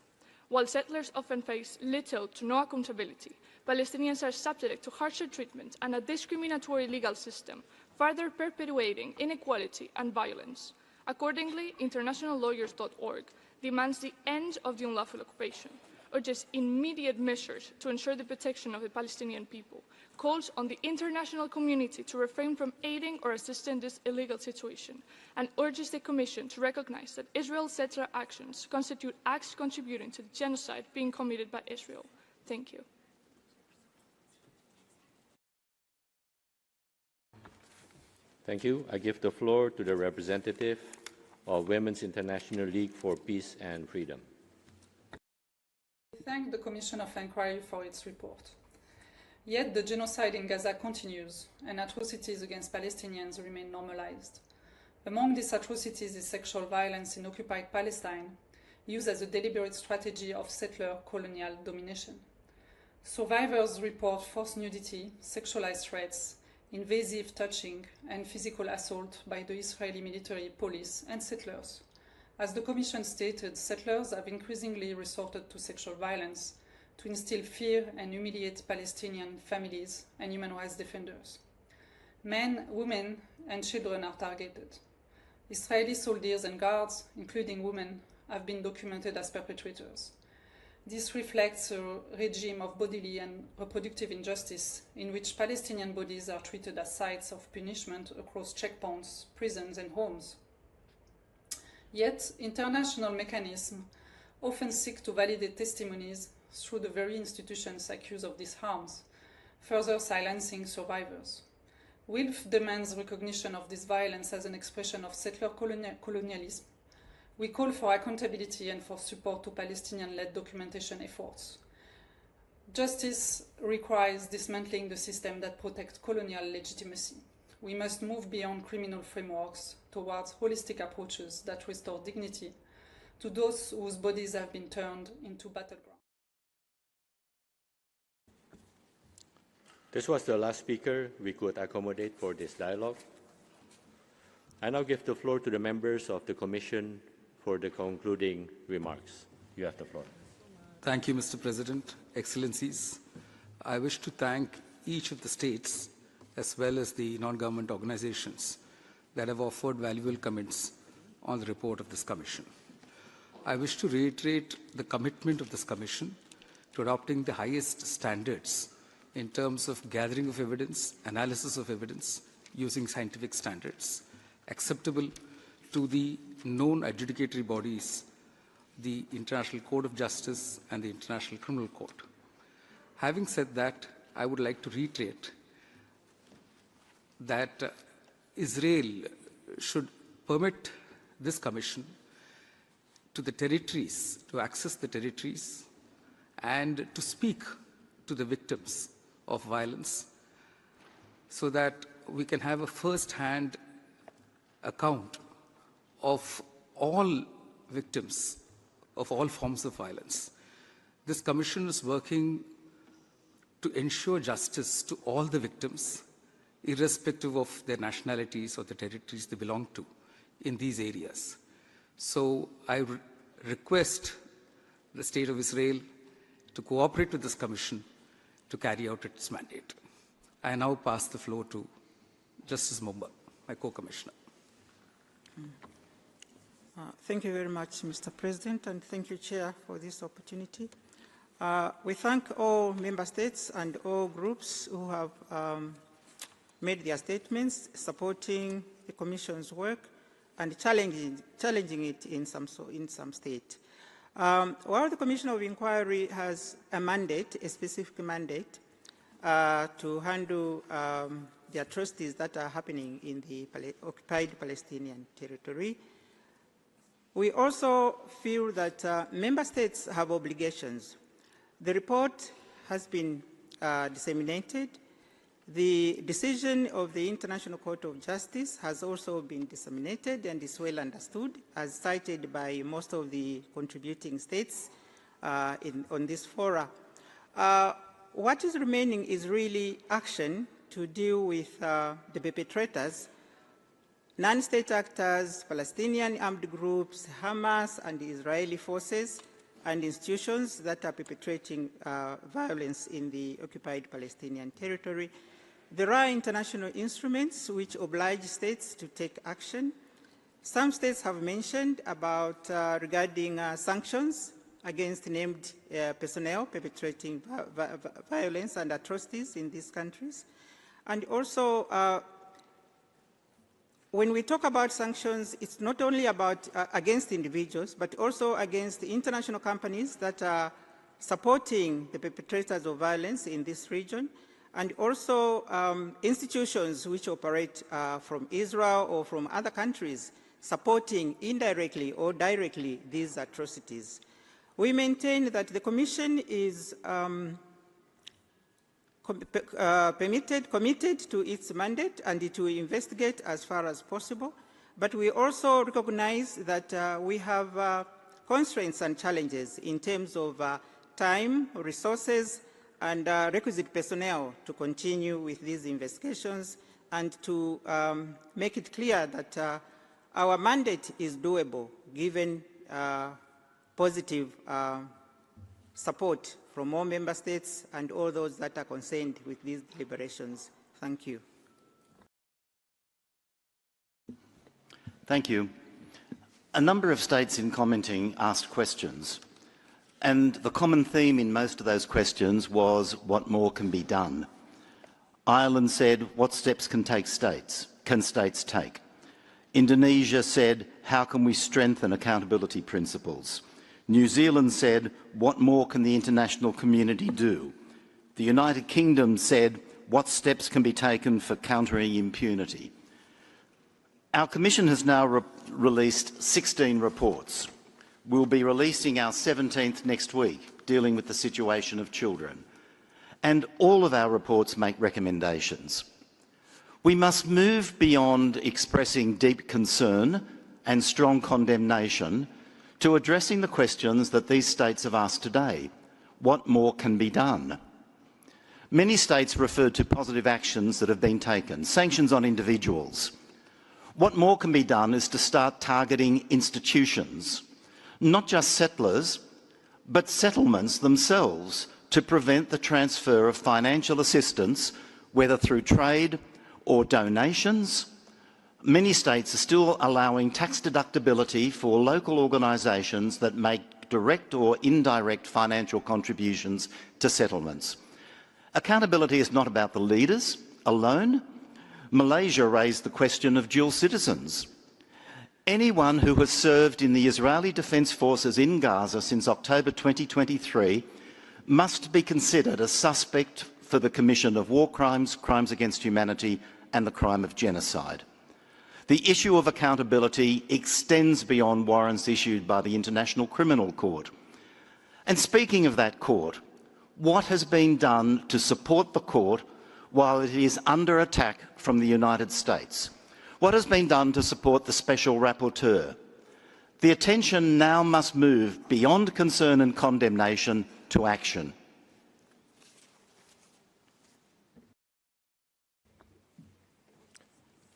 While settlers often face little to no accountability, Palestinians are subject to harsher treatment and a discriminatory legal system, further perpetuating inequality and violence. Accordingly, internationallawyers.org demands the end of the unlawful occupation, urges immediate measures to ensure the protection of the Palestinian people, calls on the international community to refrain from aiding or assisting this illegal situation, and urges the Commission to recognize that Israel's settler actions constitute acts contributing to the genocide being committed by Israel. Thank you. Thank you. I give the floor to the representative of Women's International League for Peace and Freedom. I thank the Commission of Inquiry for its report. Yet the genocide in Gaza continues, and atrocities against Palestinians remain normalized. Among these atrocities is sexual violence in occupied Palestine, used as a deliberate strategy of settler colonial domination. Survivors report forced nudity, sexualized threats, invasive touching, and physical assault by the Israeli military, police, and settlers. As the Commission stated, settlers have increasingly resorted to sexual violence to instill fear and humiliate Palestinian families and human rights defenders. Men, women, and children are targeted. Israeli soldiers and guards, including women, have been documented as perpetrators. This reflects a regime of bodily and reproductive injustice in which Palestinian bodies are treated as sites of punishment across checkpoints, prisons, and homes. Yet, international mechanisms often seek to validate testimonies through the very institutions accused of these harms, further silencing survivors. WILF demands recognition of this violence as an expression of settler colonialism. We call for accountability and for support to Palestinian-led documentation efforts. Justice requires dismantling the system that protects colonial legitimacy. We must move beyond criminal frameworks towards holistic approaches that restore dignity to those whose bodies have been turned into battlegrounds. This was the last speaker we could accommodate for this dialogue. I now give the floor to the members of the Commission for the concluding remarks. You have the floor. Thank you, Mr. President. Excellencies, I wish to thank each of the states as well as the non-government organizations that have offered valuable comments on the report of this Commission. I wish to reiterate the commitment of this Commission to adopting the highest standards in terms of gathering of evidence, analysis of evidence, using scientific standards, acceptable to the known adjudicatory bodies, the International Court of Justice and the International Criminal Court. Having said that, I would like to reiterate that Israel should permit this Commission to the territories, to access the territories, and to speak to the victims of violence so that we can have a first-hand account of all victims of all forms of violence. This Commission is working to ensure justice to all the victims, irrespective of their nationalities or the territories they belong to in these areas. So I request the State of Israel to cooperate with this Commission to carry out its mandate. I now pass the floor to Justice Mumba, my co-commissioner. Thank you very much, Mr. President, and thank you, Chair, for this opportunity. We thank all member states and all groups who have made their statements supporting the Commission's work and challenging it in some state. While the Commission of Inquiry has a mandate, a specific mandate, to handle the atrocities that are happening in the occupied Palestinian territory, we also feel that member states have obligations. The report has been disseminated. The decision of the International Court of Justice has also been disseminated and is well understood, as cited by most of the contributing states on this fora. What is remaining is really action to deal with the perpetrators, non-state actors, Palestinian armed groups, Hamas and the Israeli forces, and institutions that are perpetrating violence in the occupied Palestinian territory. There are international instruments which oblige states to take action. Some states have mentioned about regarding sanctions against named personnel perpetrating violence and atrocities in these countries. And also, when we talk about sanctions, it's not only about against individuals, but also against the international companies that are supporting the perpetrators of violence in this region, and also institutions which operate from Israel or from other countries supporting indirectly or directly these atrocities. We maintain that the Commission is committed to its mandate and to investigate as far as possible, but we also recognize that we have constraints and challenges in terms of time, resources, and requisite personnel to continue with these investigations and to make it clear that our mandate is doable given positive support from all member states and all those that are concerned with these deliberations. Thank you. Thank you. A number of states in commenting asked questions, and the common theme in most of those questions was what more can be done. Ireland said, what steps can states take? Indonesia said, how can we strengthen accountability principles? New Zealand said, what more can the international community do? The United Kingdom said, what steps can be taken for countering impunity? Our Commission has now released 16 reports. We'll be releasing our 17th next week, dealing with the situation of children. And all of our reports make recommendations. We must move beyond expressing deep concern and strong condemnation to addressing the questions that these states have asked today. What more can be done? Many states referred to positive actions that have been taken, sanctions on individuals. What more can be done is to start targeting institutions, not just settlers, but settlements themselves, to prevent the transfer of financial assistance, whether through trade or donations. Many states are still allowing tax deductibility for local organisations that make direct or indirect financial contributions to settlements. Accountability is not about the leaders alone. Malaysia raised the question of dual citizens. Anyone who has served in the Israeli Defence Forces in Gaza since October 2023 must be considered a suspect for the commission of war crimes, crimes against humanity, and the crime of genocide. The issue of accountability extends beyond warrants issued by the International Criminal Court. And speaking of that court, what has been done to support the court while it is under attack from the United States? What has been done to support the Special Rapporteur? The attention now must move beyond concern and condemnation to action.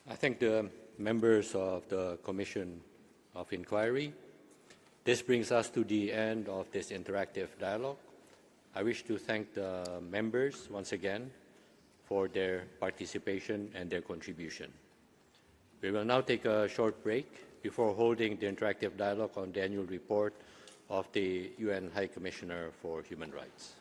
I thank the members of the Commission of Inquiry. This brings us to the end of this interactive dialogue. I wish to thank the members once again for their participation and their contribution. We will now take a short break before holding the interactive dialogue on the annual report of the UN High Commissioner for Human Rights.